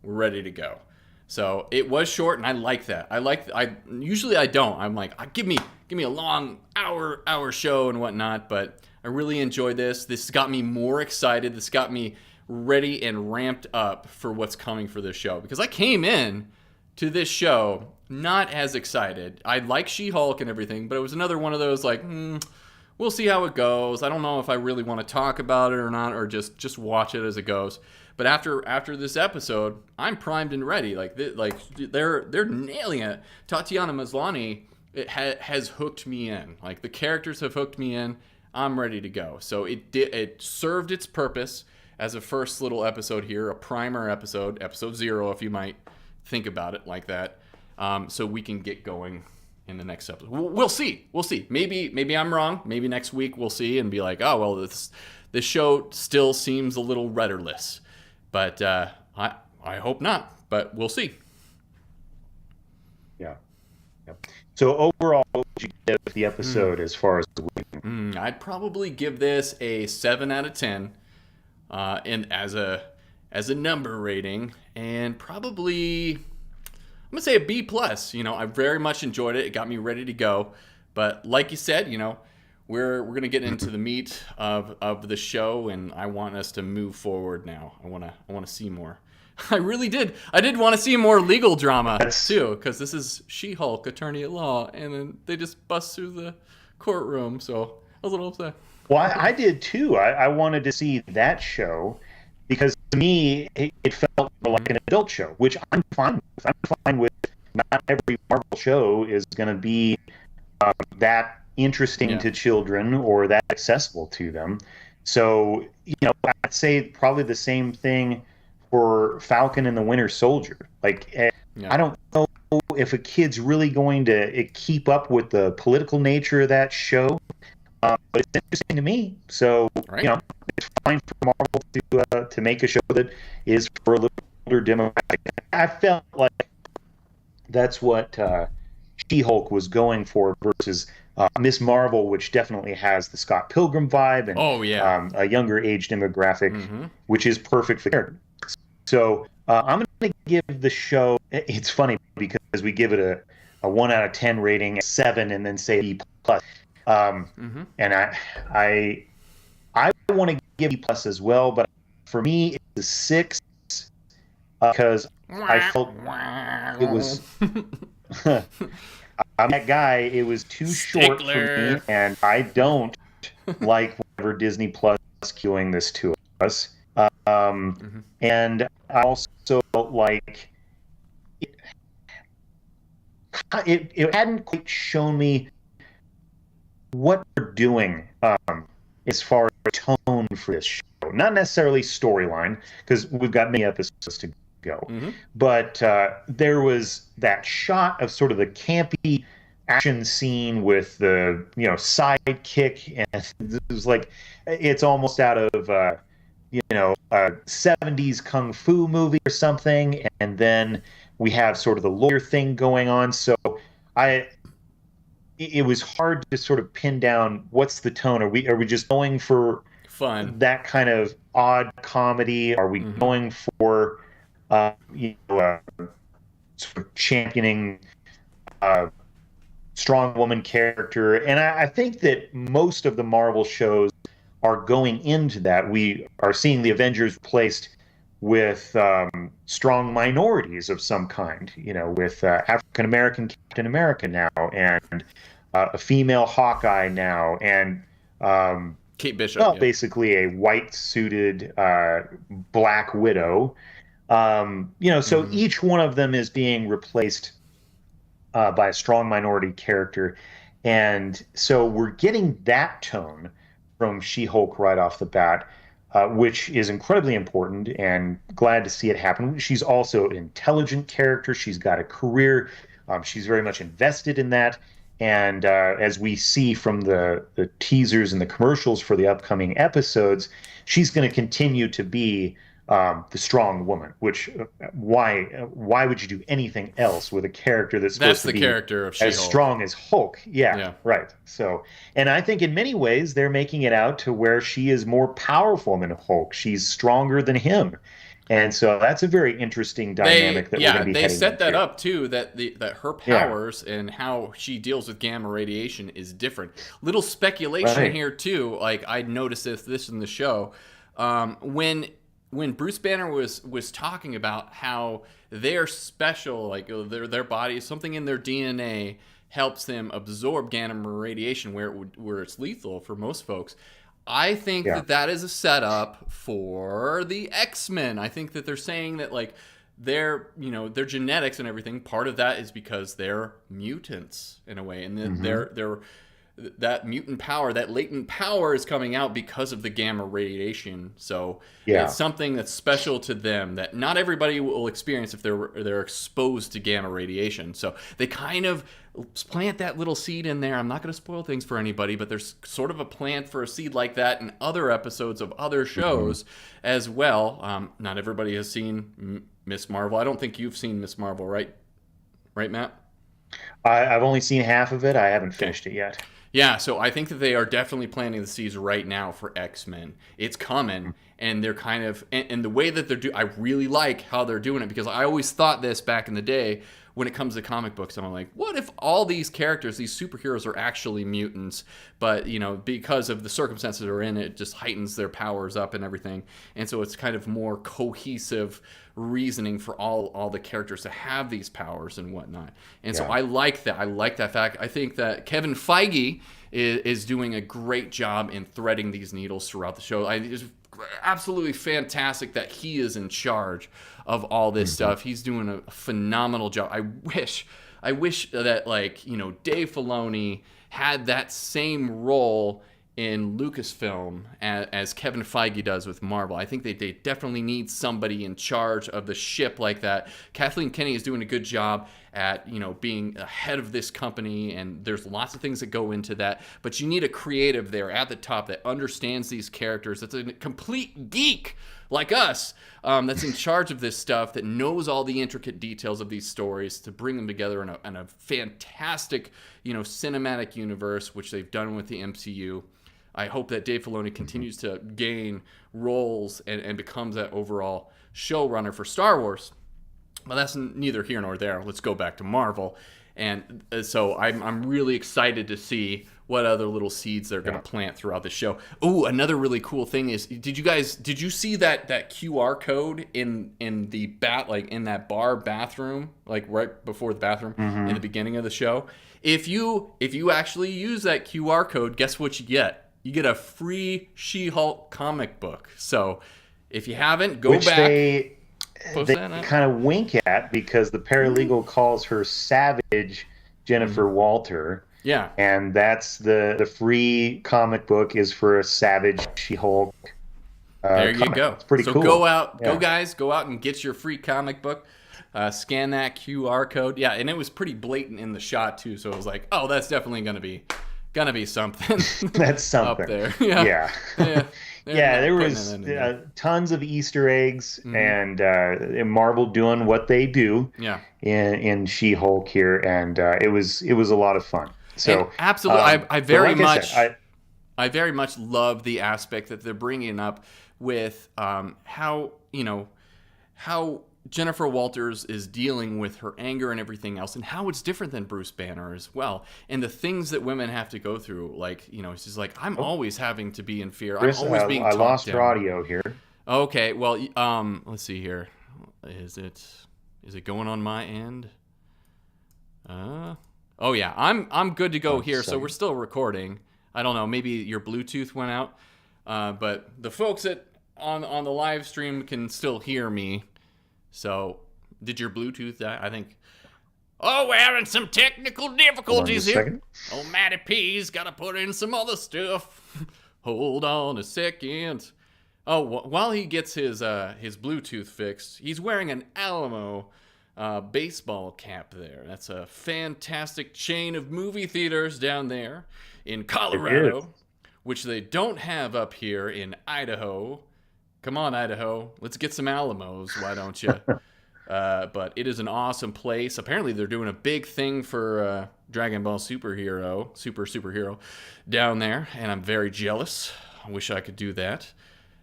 We're ready to go. So it was short, and I like that. I usually I don't. I'm like, give me a long hour show and whatnot. But I really enjoyed this. This got me more excited. This got me ready and ramped up for what's coming for this show, because I came in to this show not as excited. I like She-Hulk and everything, but it was another one of those like, we'll see how it goes. I don't know if I really want to talk about it or not, or just watch it as it goes. But after this episode, I'm primed and ready. Like they're nailing it. Tatiana Maslany has hooked me in. Like the characters have hooked me in. I'm ready to go. So it served its purpose as a first little episode here, a primer episode 0, if you might think about it like that. So we can get going in the next episode. We'll see. Maybe I'm wrong. Maybe next week we'll see and be like, oh well, this show still seems a little rudderless. But I hope not. But we'll see. Yeah. So overall, what would you give the episode as far as the week? I'd probably give this a 7 out of 10, and as a number rating, and probably I'm gonna say a B plus. I very much enjoyed it. It got me ready to go. But like you said, we're gonna get into the meat of the show, and I want us to move forward now. I wanna see more. I really did. I did want to see more legal drama too, because this is She-Hulk, attorney at law, and then they just bust through the courtroom. So I was a little upset. Well, I did too. I wanted to see that show because to me it felt like an adult show, which I'm fine with. I'm fine with. Not every Marvel show is going to be that interesting to children or that accessible to them. So I'd say probably the same thing for Falcon and the Winter Soldier. I don't know if a kid's really going to keep up with the political nature of that show, but it's interesting to me. So, it's fine for Marvel to make a show that is for a little older demographic. I felt like that's what She-Hulk was going for versus Miss Marvel, which definitely has the Scott Pilgrim vibe and a younger age demographic, which is perfect for her. So I'm going to give the show. It's funny because we give it a 1 out of 10 rating, a 7, and then say B plus. And I want to give B plus as well, but for me it's a 6 because I felt it was. I'm that guy. It was too short for me, and I don't like whatever Disney Plus is queuing this to us. And I also felt like it hadn't quite shown me what they're doing as far as tone for this show. Not necessarily storyline, because we've got many episodes to go. But there was that shot of sort of the campy action scene with the sidekick, and it was like it's almost out of a 70s kung fu movie or something, and then we have sort of the lawyer thing going on. So it was hard to sort of pin down what's the tone. Are we just going for fun, that kind of odd comedy? Are we going for sort of championing strong woman character? And I think that most of the Marvel shows are going into that. We are seeing the Avengers replaced with strong minorities of some kind, with African American Captain America now, and a female Hawkeye now, and Kate Bishop, basically a white suited Black Widow. So each one of them is being replaced by a strong minority character, and so we're getting that tone from She-Hulk right off the bat, which is incredibly important, and glad to see it happen. She's also an intelligent character. She's got a career. She's very much invested in that. And as we see from the teasers and the commercials for the upcoming episodes, she's going to continue to be the strong woman. Which why would you do anything else with a character that's supposed to be character of She-Hulk, as strong as Hulk? Yeah, right. So, and I think in many ways they're making it out to where she is more powerful than Hulk. She's stronger than him. And so that's a very interesting dynamic that we're going to be heading into. They set that up too, that her powers and how she deals with gamma radiation is different. Little speculation here too, like I noticed this in the show. When when Bruce Banner was talking about how they're special, like their body, something in their DNA helps them absorb gamma radiation where it's lethal for most folks. I think that is a setup for the X-Men. I think that they're saying that like their genetics and everything, part of that is because they're mutants in a way, and they're that mutant power, that latent power is coming out because of the gamma radiation. So it's something that's special to them that not everybody will experience if they're exposed to gamma radiation. So they kind of plant that little seed in there. I'm not going to spoil things for anybody, but there's sort of a plant for a seed like that in other episodes of other shows as well. Not everybody has seen Miss Marvel. I don't think you've seen Miss Marvel, right? Right, Matt? I've only seen half of it. I haven't finished it yet. Yeah, so I think that they are definitely planting the seeds right now for X-Men. It's coming, and they're kind of, and the way that they're doing, I really like how they're doing it, because I always thought this back in the day when it comes to comic books. I'm like, what if all these characters, these superheroes, are actually mutants, but, because of the circumstances they're in, it just heightens their powers up and everything. And so it's kind of more cohesive reasoning for all the characters to have these powers and whatnot. And so I like that. I like that fact. I think that Kevin Feige is doing a great job in threading these needles throughout the show. It's absolutely fantastic that he is in charge of all this stuff. He's doing a phenomenal job. I wish that Dave Filoni had that same role in Lucasfilm as Kevin Feige does with Marvel. I think they definitely need somebody in charge of the ship like that. Kathleen Kennedy is doing a good job at being ahead of this company, and there's lots of things that go into that, but you need a creative there at the top that understands these characters, that's a complete geek like us, that's in charge of this stuff, that knows all the intricate details of these stories to bring them together in a fantastic cinematic universe, which they've done with the MCU. I hope that Dave Filoni continues to gain roles and becomes that overall showrunner for Star Wars. But that's neither here nor there. Let's go back to Marvel. And so I'm really excited to see what other little seeds they're going to plant throughout the show. Oh, another really cool thing is, did you see that QR code in the in that bar bathroom, like right before the bathroom in the beginning of the show? If you actually use that QR code, guess what you get? You get a free She-Hulk comic book. So if you haven't, go back. They kind of wink at, because the paralegal calls her Savage Jennifer Walter. Yeah. And that's the free comic book is for a Savage She-Hulk. There you go. It's pretty cool. Go out, go out and get your free comic book. Scan that QR code. Yeah, and it was pretty blatant in the shot too. So it was like, oh, that's definitely gonna be something. That's something up there. Yeah. There was tons of Easter eggs, and Marvel doing what they do in She-Hulk here, and it was a lot of fun. So and absolutely, I very much love the aspect that they're bringing up with how Jennifer Walters is dealing with her anger and everything else, and how it's different than Bruce Banner as well, and the things that women have to go through. Like, she's like, I'm always having to be in fear. Chris, I'm always being I talked lost down. your audio here. Okay, well, let's see here. Is it going on my end? Oh yeah, I'm good to go here. So we're still recording. I don't know, maybe your Bluetooth went out, but the folks on the live stream can still hear me. So, did your Bluetooth die? I think. Oh, we're having some technical difficulties here. Second. Oh, Matty P's got to put in some other stuff. Hold on a second. Oh, while he gets his Bluetooth fixed, he's wearing an Alamo baseball cap there. That's a fantastic chain of movie theaters down there in Colorado, which they don't have up here in Idaho. Come on, Idaho. Let's get some Alamos, why don't you? But it is an awesome place. Apparently, they're doing a big thing for Dragon Ball Superhero down there, and I'm very jealous. I wish I could do that.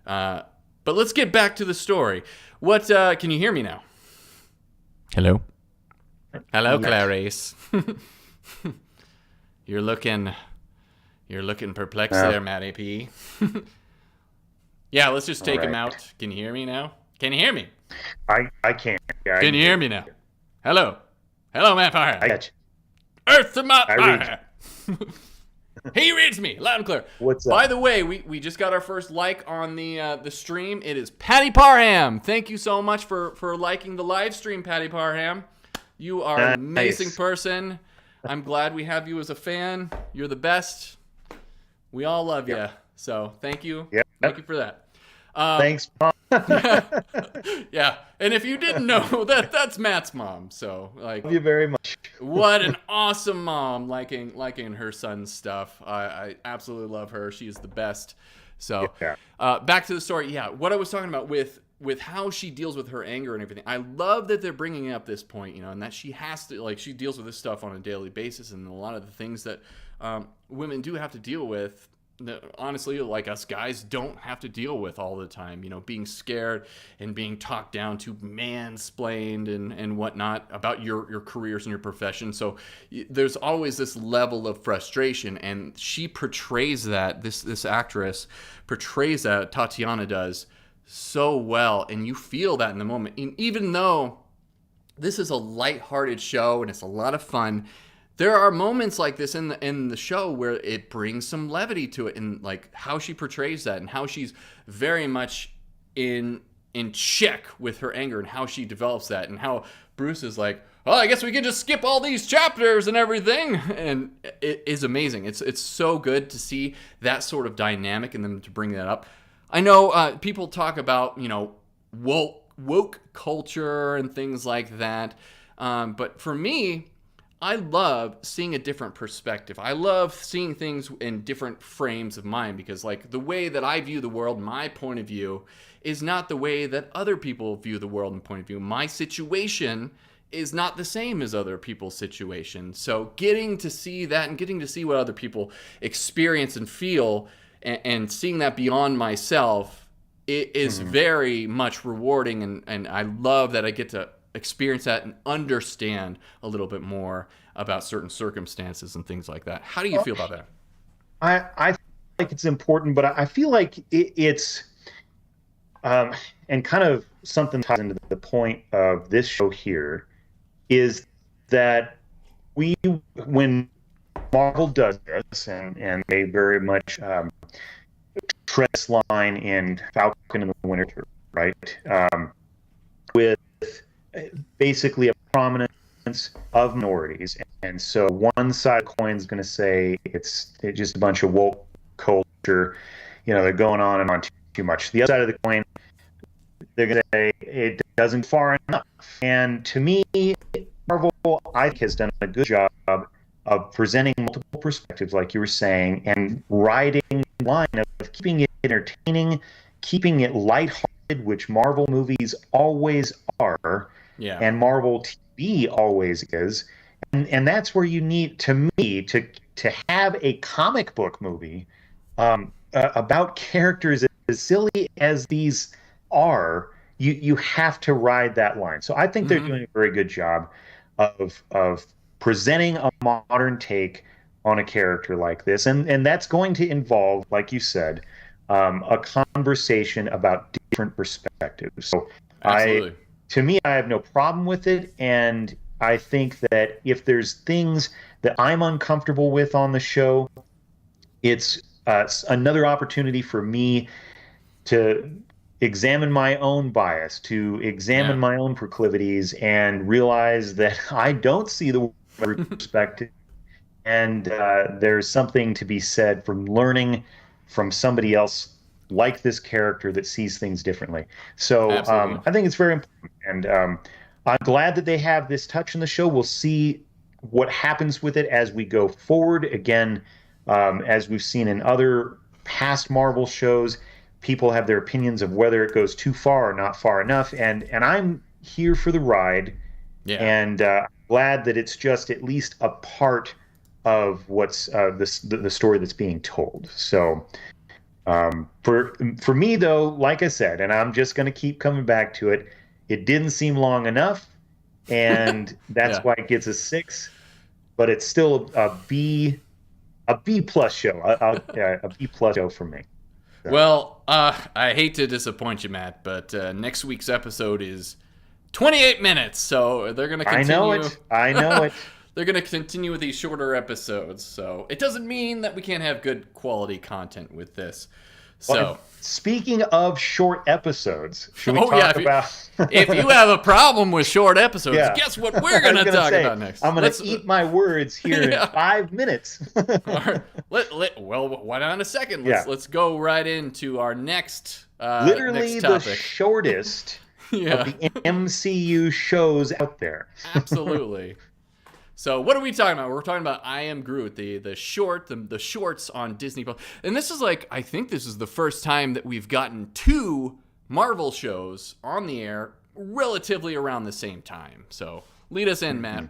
But let's get back to the story. What can you hear me now? Hello? Hello, Clarice. You're looking perplexed there, Matty P. Yeah, let's just take All him right. out. Can you hear me now? Can you hear me? I can't. Yeah, Can you hear me now? Hello? Hello, Matt Fire. I got you. Earth to Matt I read Fire. He reads me loud and clear. What's up? By the way, we just got our first like on the stream. It is Patty Parham. Thank you so much for liking the live stream, Patty Parham. You are an amazing person. I'm glad we have you as a fan. You're the best. We all love you. So thank you. Yep. Thank you for that. Thanks, Mom. Yeah, and if you didn't know, that's Matt's mom. So like, Love you very much. what an awesome mom, liking her son's stuff. I absolutely love her. She is the best. So back to the story. Yeah, what I was talking about with how she deals with her anger and everything. I love that they're bringing up this point, and that she has to, like, she deals with this stuff on a daily basis, and a lot of the things that women do have to deal with, that honestly, like us guys, don't have to deal with all the time. Being scared and being talked down to, mansplained and whatnot about your careers and your profession. So there's always this level of frustration, and she portrays that. This actress portrays that, Tatiana does, so well, and you feel that in the moment. And even though this is a lighthearted show and it's a lot of fun, there are moments like this in the show where it brings some levity to it, and like how she portrays that, and how she's very much in check with her anger, and how she develops that, and how Bruce is like, "Oh, I guess we can just skip all these chapters and everything," and it is amazing. It's so good to see that sort of dynamic and them to bring that up. I know people talk about woke culture and things like that, but for me, I love seeing a different perspective. I love seeing things in different frames of mind, because like the way that I view the world, my point of view, is not the way that other people view the world and point of view. My situation is not the same as other people's situation. So getting to see that and getting to see what other people experience and feel, and seeing that beyond myself, it is very much rewarding, and I love that I get to experience that and understand a little bit more about certain circumstances and things like that. How do you feel about that? I feel like it's important, but I feel like it's and kind of something ties into the point of this show here, is that when Marvel does this, and they very much tread this line in Falcon and the Winter, right? With basically a prominence of minorities, and so one side of the coin is going to say it's just a bunch of woke culture, they're going on and on too much. The other side of the coin, they're going to say it doesn't go far enough. And to me, Marvel, I think, has done a good job of presenting multiple perspectives, like you were saying, and riding the line of keeping it entertaining, keeping it lighthearted, which Marvel movies always are. Yeah. And Marvel TV always is. And that's where you need, to me, to have a comic book movie about characters as silly as these are, you have to ride that line. So I think they're doing a very good job of presenting a modern take on a character like this. And that's going to involve, like you said, a conversation about different perspectives. So Absolutely. To me, I have no problem with it, and I think that if there's things that I'm uncomfortable with on the show, it's another opportunity for me to examine my own bias, to examine my own proclivities, and realize that I don't see the perspective, and there's something to be said from learning from somebody else like this character that sees things differently. So I think it's very important, and I'm glad that they have this touch in the show. We'll see what happens with it as we go forward. Again, as we've seen in other past Marvel shows, people have their opinions of whether it goes too far or not far enough, and I'm here for the ride. And glad that it's just at least a part of what's the story that's being told. So for me, though, like I said, and I'm just going to keep coming back to it, it didn't seem long enough, and that's why it gets a 6. But it's still a B plus show, a B plus show for me. So. Well, I hate to disappoint you, Matt, but next week's episode is 28 minutes, so they're going to continue. I know it. They're going to continue with these shorter episodes, so it doesn't mean that we can't have good quality content with this. So, well, speaking of short episodes, should we talk about... if you have a problem with short episodes, guess what we're going to talk about next? I'm going to eat my words here in 5 minminutes. All right. Well, why not in a second? Let's go right into our next literally next topic. The shortest of the MCU shows out there. Absolutely. So what are we talking about? We're talking about I Am Groot, the shorts on Disney Plus. And this is I think this is the first time that we've gotten 2 Marvel shows on the air relatively around the same time. So lead us in, Matt.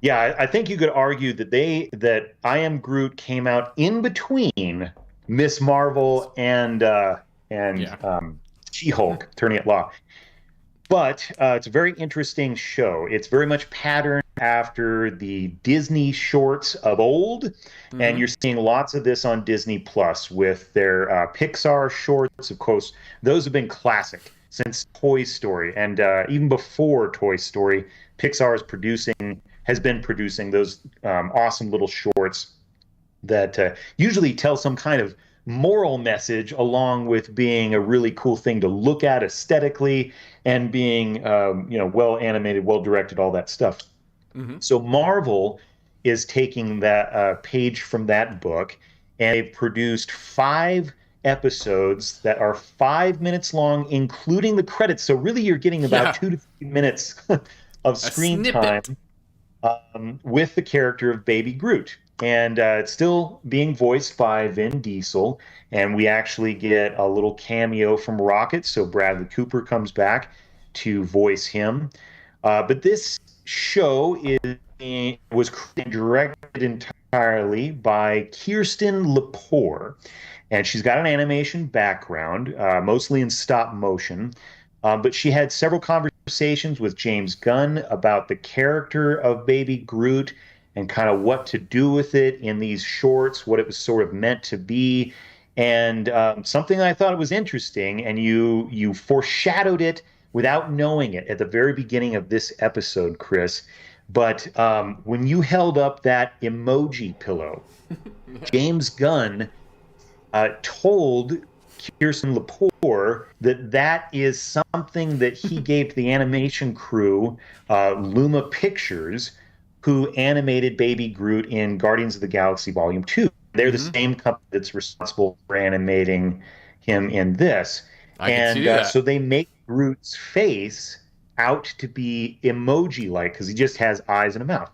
Yeah, I think you could argue that I Am Groot came out in between Miss Marvel and She-Hulk, Attorney at Law. But it's a very interesting show. It's very much patterned after the Disney shorts of old, and you're seeing lots of this on Disney Plus with their Pixar shorts. Of course, those have been classic since Toy Story, and even before Toy Story, Pixar has been producing those awesome little shorts that usually tell some kind of moral message, along with being a really cool thing to look at aesthetically and being well animated, well directed, all that stuff. So Marvel is taking that page from that book, and they've produced 5 episodes that are 5 minutes long, including the credits. So really you're getting about 2 to 3 minutes of screen time with the character of Baby Groot. And it's still being voiced by Vin Diesel, and we actually get a little cameo from Rocket, so Bradley Cooper comes back to voice him. But this show was directed entirely by Kirsten Lepore, and she's got an animation background, mostly in stop motion. But she had several conversations with James Gunn about the character of Baby Groot and kind of what to do with it in these shorts, what it was sort of meant to be. And something I thought was interesting, and you foreshadowed it without knowing it at the very beginning of this episode, Chris. But when you held up that emoji pillow, James Gunn told Kirsten Lepore that is something that he gave to the animation crew, Luma Pictures, who animated Baby Groot in Guardians of the Galaxy Volume 2. They're the same company that's responsible for animating him in this. So they make Groot's face out to be emoji-like because he just has eyes and a mouth.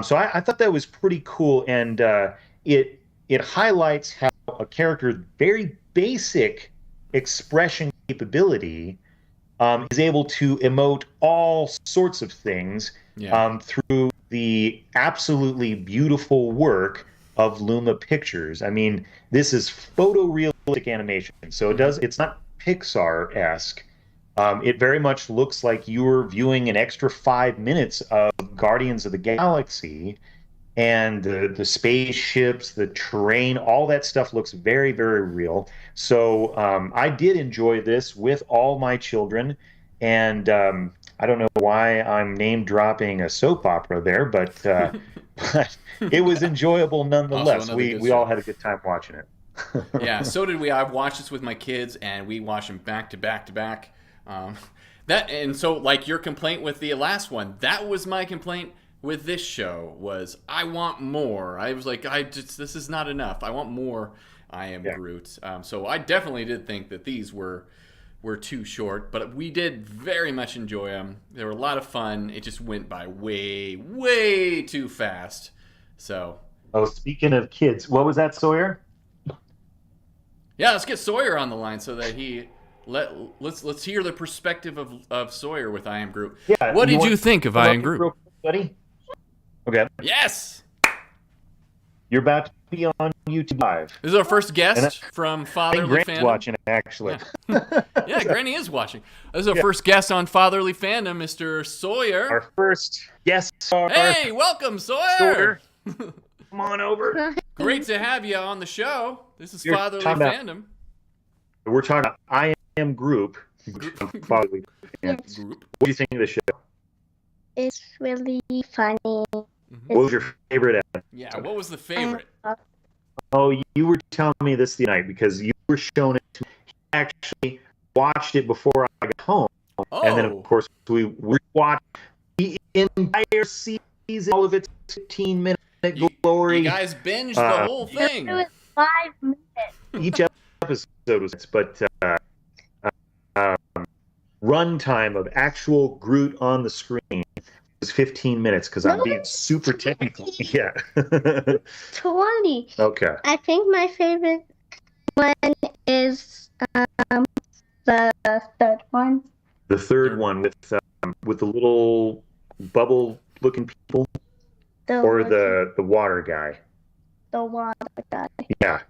So I thought that was pretty cool, and it highlights how a character's very basic expression capability is able to emote all sorts of things through the absolutely beautiful work of Luma Pictures. I mean, this is photorealistic animation, so it's not Pixar-esque. It very much looks like you're viewing an extra 5 minutes of Guardians of the Galaxy, and the spaceships, the terrain, all that stuff looks very, very real. So I did enjoy this with all my children, and I don't know why I'm name dropping a soap opera there, but it was enjoyable nonetheless. We all had a good time watching it. Yeah, so did we. I've watched this with my kids, and we watched them back to back to back. So like your complaint with the last one, that was my complaint with this show. Was I want more. I was like, this is not enough. I want more. I Am Groot. So I definitely did think that these were too short, but we did very much enjoy them. They were a lot of fun. It just went by way, way too fast. So. Oh, speaking of kids, what was that, Sawyer? Yeah, let's get Sawyer on the line so that let's hear the perspective of Sawyer with I Am Groot. Yeah, what did you think of I Am Groot, buddy? Okay. Yes. You're about to be on YouTube Live. This is our first guest from Fatherly Granny's Fandom. Watching, actually. Yeah, Granny is watching. This is our first guest on Fatherly Fandom, Mr. Sawyer. Our first guest. Hey, welcome, Sawyer. Come on over. Great to have you on the show. This is Fatherly Fandom. we're talking about I Am Group. What Yes, Group. do you think of the show? it's really funny. What was your favorite episode? Yeah, what was the favorite? Oh, you were telling me this the night because you were showing it to me. He actually watched it before I got home. And then, of Oh, course, we watched the entire season, all of its 15-minute glory. you guys binged the whole thing. It was 5 minutes. Each episode was, but runtime of actual Groot on the screen was 15 minutes because I'm being super technical. Yeah. 20. Okay. I think my favorite one is the third one. The third one with the little bubble-looking people, or the water guy. The water guy. Yeah,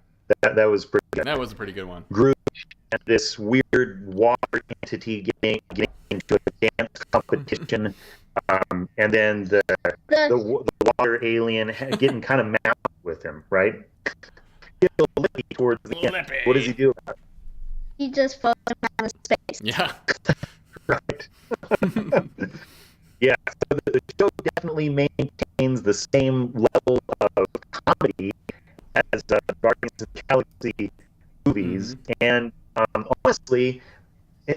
that was pretty good. That was a pretty good one. Groot and this weird water entity getting into a dance competition, and then the water alien getting kind of mad with him, right? Get a lippy towards the end. Lippy. What does he do about it? He just floats around in space. Yeah. Right. Yeah, so the show definitely maintains the same level of comedy as Guardians of the Galaxy movies, and honestly,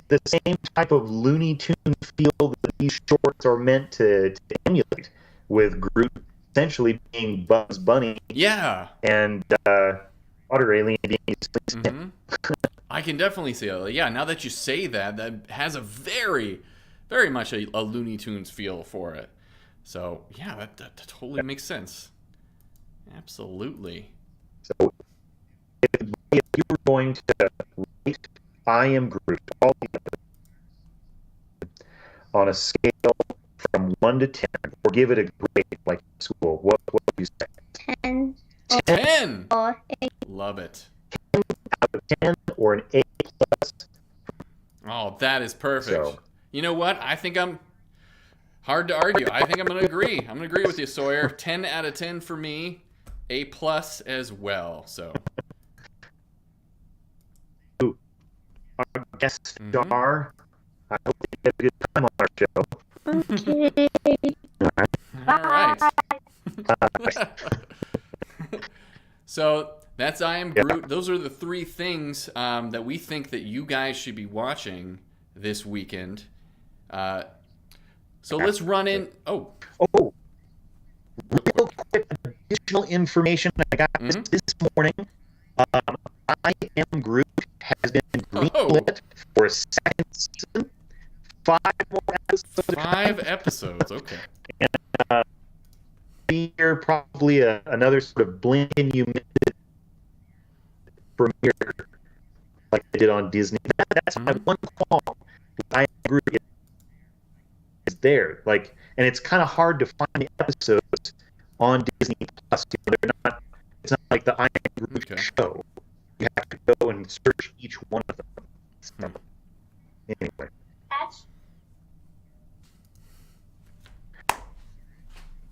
the same type of Looney Tune feel that these shorts are meant to emulate, with Groot essentially being Bugs Bunny, Yeah. and Water Alien being Stan. I can definitely see it. Yeah, now that you say that, that has a very, very much a Looney Tunes feel for it. So, yeah, that totally makes sense. Absolutely. So, if you were going to rate I Am Groot all together on a scale from 1 to 10, or give it a grade like school, what would you say? 10 10! or 8. Love it. Out of 10 or an A plus? Oh, that is perfect. So- You know what? I think I'm hard to argue. I think I'm going to agree. I'm going to agree with you, Sawyer. 10 out of 10 for me. A plus as well. So, Our guest star, I hope you have a good time on our show. Okay. all right. So that's I Am Groot. Those are the 3 things that we think that you guys should be watching this weekend. So let's run in. Oh, Real quick additional information I got this morning. I Am Groot has been greenlit for a second season. 5 more episodes. 5 episodes. Okay. Here, probably another sort of blink and you miss it premiere like they did on Disney. That's my one qualm. I Am Groot is there, like, and it's kind of hard to find the episodes on Disney Plus. You know, they're not. It's not like the I Am Groot show. You have to go and search each one of them. So, anyway.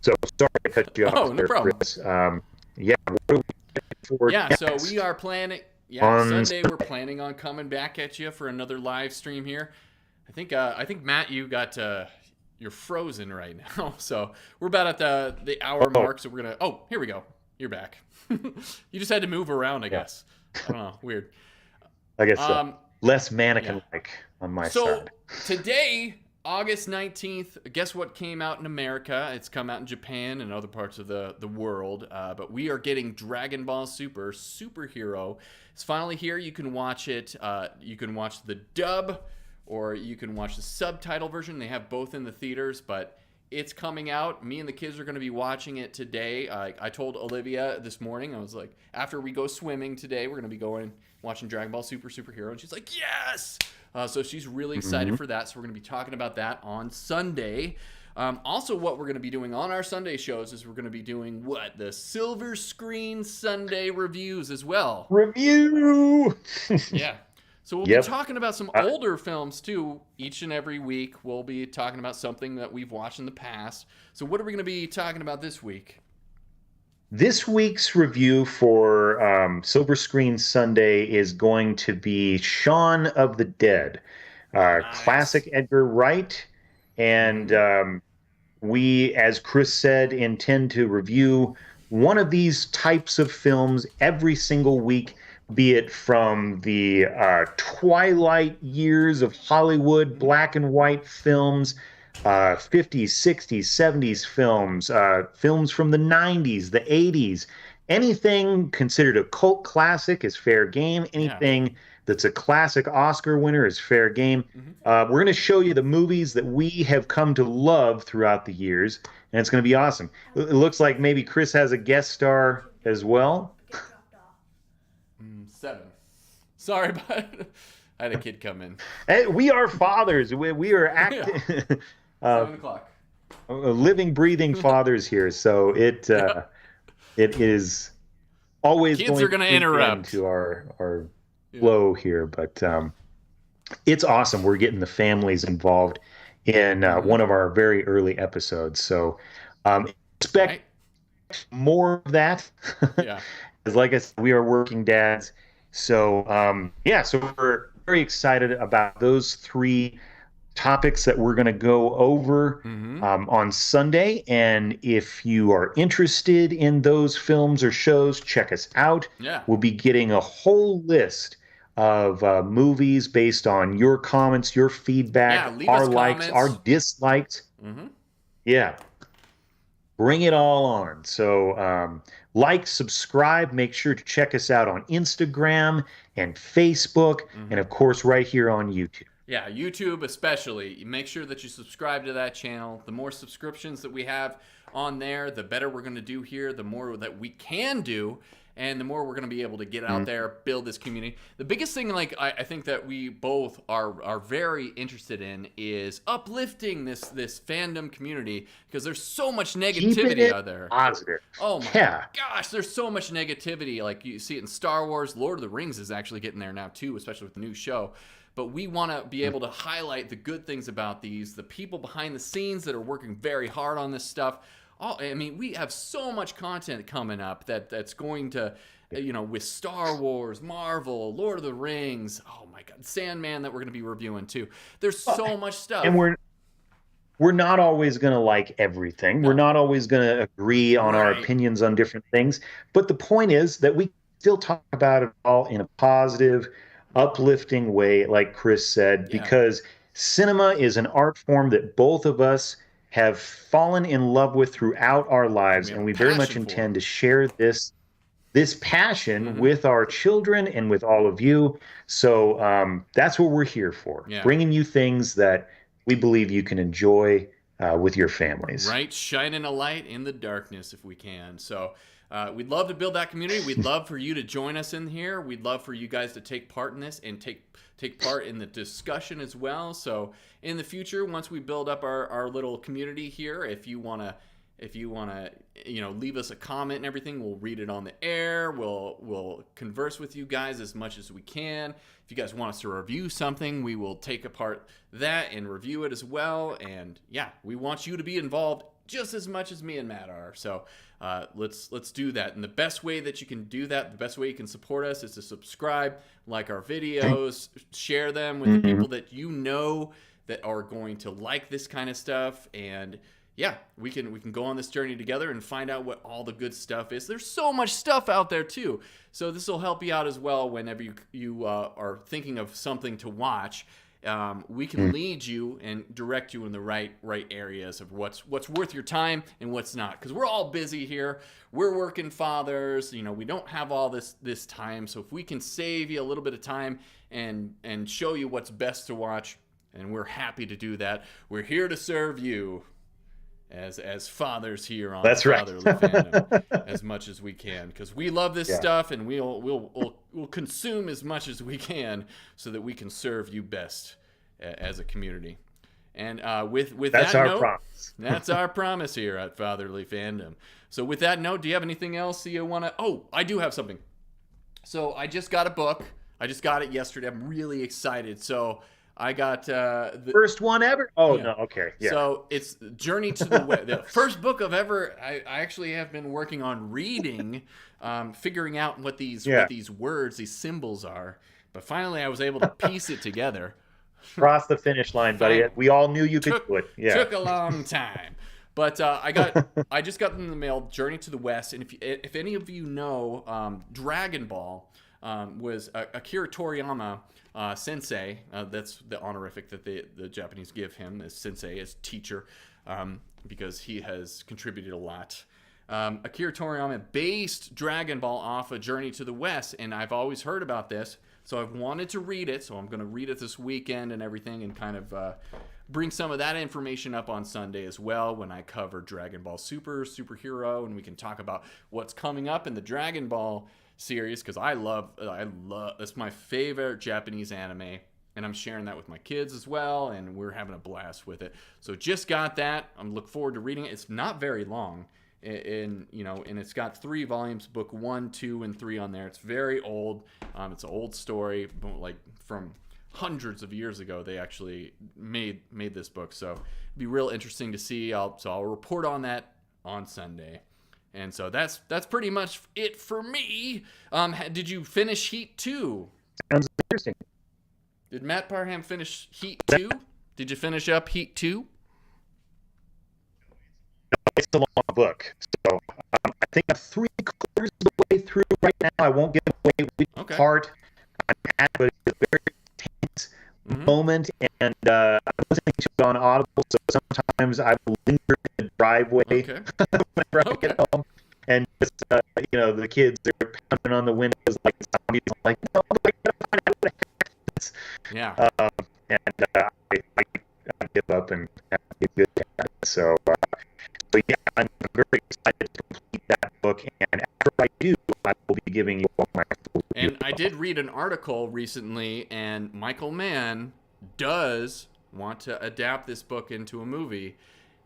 So sorry to cut you off. Oh, no problem. Chris. Yeah, what are we looking for Yeah, so next? we are planning. Yeah, Sunday we're planning on coming back at you for another live stream here. I think Matt, you got you're frozen right now. So we're about at the hour mark. So we're gonna. Oh, here we go. You're back. You just had to move around, I guess. I don't know. Weird. I guess so. Less mannequin-like on my side. So today, August 19th, guess what came out in America? It's come out in Japan and other parts of the world. But we are getting Dragon Ball Superhero. It's finally here. You can watch it. You can watch the dub, or you can watch the subtitle version. They have both in the theaters, but it's coming out. Me and the kids are going to be watching it today. I told Olivia this morning, I was like, after we go swimming today, we're going to be going watching Dragon Ball Superhero. And she's like, yes! So she's really excited for that. So we're going to be talking about that on Sunday. Also, what we're going to be doing on our Sunday shows is we're going to be doing the Silver Screen Sunday reviews as well. Review! Yeah. So we'll be talking about some older films too. Each and every week we'll be talking about something that we've watched in the past. So what are we going to be talking about this week? This week's review for Silver Screen Sunday is going to be Shaun of the Dead, Nice. classic Edgar Wright. And Mhm. we, as Chris said, intend to review one of these types of films every single week, be it from the twilight years of Hollywood Mhm. black and white films, 50s, 60s, 70s films, films from the 90s, the 80s. Anything considered a cult classic is fair game. Yeah. Anything that's a classic Oscar winner is fair game. Mhm. We're going to show you the movies that we have come to love throughout the years, and it's going to be awesome. It looks like maybe Chris has a guest star as well. 7. Sorry, but I had a kid come in. Hey, we are fathers. We are Yeah. uh, 7 o'clock. living, breathing fathers here. So Yeah. it is always Kids going are to gonna creep interrupt. into our Yeah. flow here, but it's awesome. We're getting the families involved in one of our very early episodes. So expect Right? more of that. Yeah. Because, like I said, we are working dads. So, yeah, so we're very excited about those three topics that we're going to go over Mm-hmm. on Sunday. And if you are interested in those films or shows, check us out. Yeah. We'll be getting a whole list of movies based on your comments, your Yeah. feedback, Leave our us likes, our comments. dislikes. Mm-hmm. Yeah, bring it all on. So, like, subscribe, make sure to check us out on Instagram and Facebook, and Mm-hmm. of course, right here on YouTube. Yeah, YouTube especially. Make sure that you subscribe to that channel. The more subscriptions that we have on there, the better we're going to do here, the more that we can do, and the more we're going to be able to get out there, build this community. The biggest thing, like I think that we both are very interested in is uplifting this fandom community, because there's so much Keeping negativity it out there. positive. Oh my Yeah. gosh, there's so much negativity. Like you see it in Star Wars. Lord of the Rings is actually getting there now too, especially with the new show. But we want to be able to highlight the good things about these, the people behind the scenes that are working very hard on this stuff. I mean, we have so much content coming up that's going to, with Star Wars, Marvel, Lord of the Rings, oh my God, Sandman that we're going to be reviewing too. There's so much stuff. And we're not always going to like everything. We're No. not always going to agree on our Right. opinions on different things. But the point is that we still talk about it all in a positive, uplifting way, like Chris said, Yeah. because cinema is an art form that both of us have fallen in love with throughout our lives, We have and a we very much passion for intend it. to share this passion Mhm. with our children and with all of you. So that's what we're here for, Yeah. bringing you things that we believe you can enjoy with your families. Right, shining a light in the darkness if we can. So we'd love to build that community. We'd love for you to join us in here. We'd love for you guys to take part in this and take part in the discussion as well. So in the future, once we build up our little community here, if you want to leave us a comment and everything, we'll read it on the air. We'll converse with you guys as much as we can. If you guys want us to review something, we will take apart that and review it as well. And yeah, we want you to be involved just as much as me and Matt are. So let's do that. And the best way that you can do that, the best way you can support us, is to subscribe, like our videos, share them with the people that you know that are going to like this kind of stuff. And yeah, we can go on this journey together and find out what all the good stuff is. There's so much stuff out there too. So this will help you out as well whenever you are thinking of something to watch. We can lead you and direct you in the right areas of what's worth your time and what's not. Because we're all busy here. We're working fathers. We don't have all this time. So if we can save you a little bit of time and show you what's best to watch, and we're happy to do that. We're here to serve you as fathers here on That's right. Fatherly Fandom as much as we can, because we love this Yeah. stuff, and we'll consume as much as we can so that we can serve you best as a community. And with That's that our note, promise. that's our promise here at Fatherly Fandom. So with that note, do you have anything else you want to? Oh, I do have something. So I just got a book. I just got it yesterday. I'm really excited. So I got the First one ever? Oh, yeah. no. Okay. Yeah. So it's Journey to the West. The first book I've ever. I actually have been working on reading, figuring out what these words, these symbols are. But finally, I was able to piece it together. Cross the finish line, buddy. Finally. We all knew you could do it. Yeah. Took a long time. But I just got them in the mail, Journey to the West. And if any of you know, Dragon Ball was Akira Toriyama sensei. That's the honorific that the Japanese give him, as sensei, as teacher, because he has contributed a lot. Akira Toriyama based Dragon Ball off of Journey to the West, and I've always heard about this, so I've wanted to read it, so I'm going to read it this weekend and everything, and kind of bring some of that information up on Sunday as well when I cover Dragon Ball Superhero, and we can talk about what's coming up in the Dragon Ball series, because I love that's my favorite Japanese anime, and I'm sharing that with my kids as well, and we're having a blast with it. So just got that. I'm looking forward to reading it. It's not very long. And it's got 3 volumes, book 1, 2, and 3 on there. It's very old. It's an old story, like from hundreds of years ago. They actually made this book, so it'd be real interesting to see. I'll report on that on Sunday. And so that's pretty much it for me. Did you finish Heat 2? Sounds interesting. Did Matt Parham finish Heat 2? Did you finish up Heat 2? It's a long book, so I think I'm 3/4 of the way through right now. I won't give away which part I'm at, but it's a very tense moment, and I'm listening to it on Audible, so sometimes I will linger in the driveway whenever I get home, and just, the kids are pounding on the windows like zombies. I'm like, no, I gotta find out what the heck it is. Yeah. I give up and have a good time. So yeah, I'm very excited to complete that book, and after I do, I will be giving you all my full review. And I did read an article recently, and Michael Mann does want to adapt this book into a movie.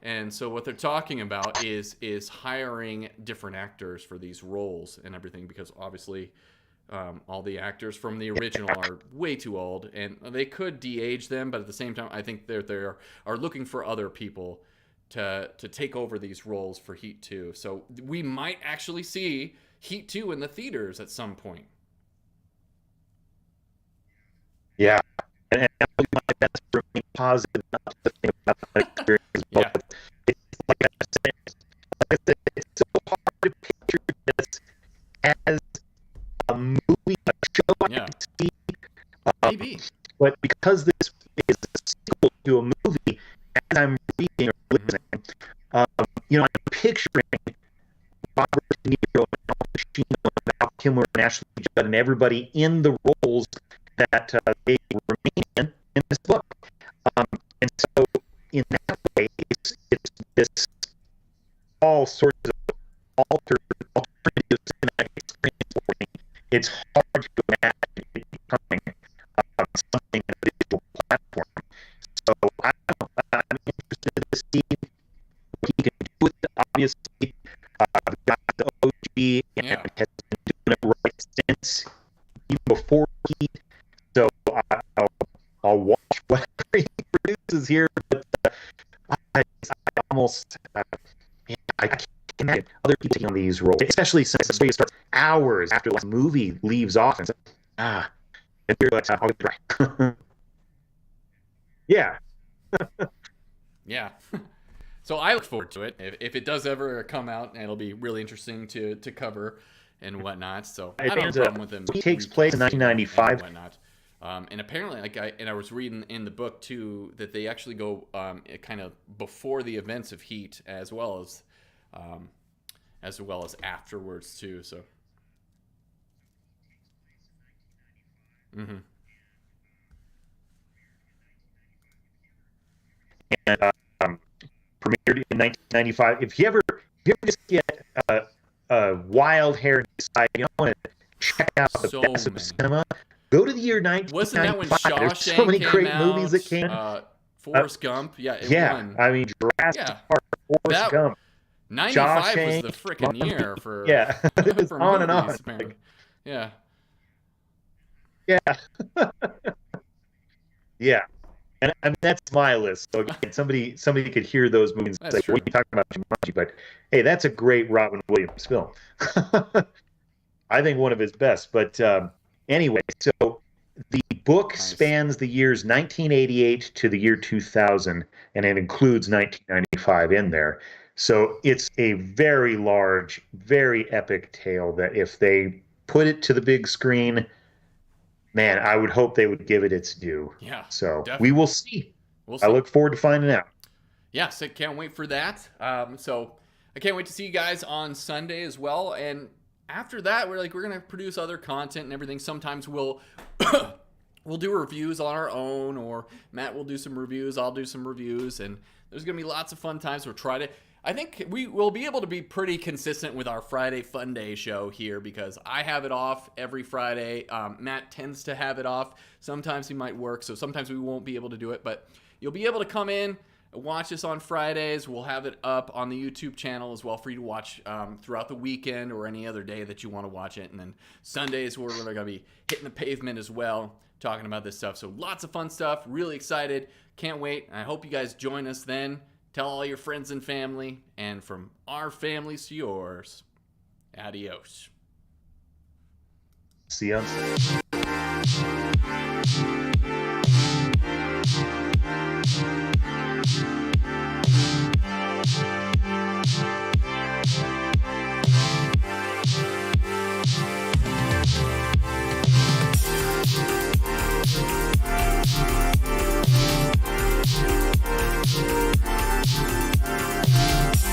And so what they're talking about is hiring different actors for these roles and everything, because obviously all the actors from the original are way too old, and they could de-age them, but at the same time, I think they are looking for other people to take over these roles for Heat 2. So we might actually see Heat 2 in the theaters at some point. Yeah. And I'll do my best to remain positive, not to think about that experience. Yeah. It's like I said, it's so hard to picture this as a movie, a show I can see. Maybe. But because this is a sequel to a movie, as I'm reading or listening, I'm picturing Robert De Niro and Al Pacino and Val Kilmer and Ashley Judd and everybody in the roles that they remain in this book. And so in that way, it's this all sorts of alternative cinematic experience for me. It's hard to imagine it becoming something in a digital platform. So I'm interested to see what he can do with it. Obviously, the guy, the OG, and has been doing it right since even before he. So I'll watch whatever he produces here, but I almost I can't imagine other people taking on these roles, especially since the story starts hours after the movie leaves off, and and you're like, I'll try. Yeah. Yeah. So I look forward to it. If it does ever come out, and it'll be really interesting to cover and whatnot. So I don't have a problem with them. It takes place in 1995. And whatnot. And apparently, I was reading in the book too that they actually go kind of before the events of Heat as well as afterwards too. So. Mm-hmm. And premiered in 1995. If you ever just get wild hair and decide you want to check out the best of cinema, go to the year 1995. Wasn't that when Shawshank There's so many great out, movies that came. Forrest Gump, it won. I mean Jurassic Park, Forrest Gump. 95 Shawshank, was the freaking year for it was for on movies, and on. Yeah. Yeah. Yeah. And I mean, that's my list. So again, somebody could hear those movies and That's say, true. "What are you talking about, Jumanji?" But hey, that's a great Robin Williams film. I think one of his best. But anyway, so the book Nice. spans the years 1988 to the year 2000, and it includes 1995 in there. So it's a very large, very epic tale that if they put it to the big screen, man, I would hope they would give it its due. Yeah, So definitely. we will see. We'll I see. look forward to finding out. Yes, I can't wait for that. So I can't wait to see you guys on Sunday as well. And after that, we're gonna produce other content and everything. Sometimes we'll we'll do reviews on our own, or Matt will do some reviews, I'll do some reviews, and there's gonna be lots of fun times. We'll try to. I think we will be able to be pretty consistent with our Friday Fun Day show here because I have it off every Friday. Matt tends to have it off. Sometimes he might work, so sometimes we won't be able to do it, but you'll be able to come in, watch us on Fridays. We'll have it up on the YouTube channel as well for you to watch throughout the weekend or any other day that you want to watch it. And then Sundays, we're going to be hitting the pavement as well, talking about this stuff. So lots of fun stuff. Really excited. Can't wait. I hope you guys join us then. Tell all your friends and family. And from our families to yours, adios. See you on Sunday.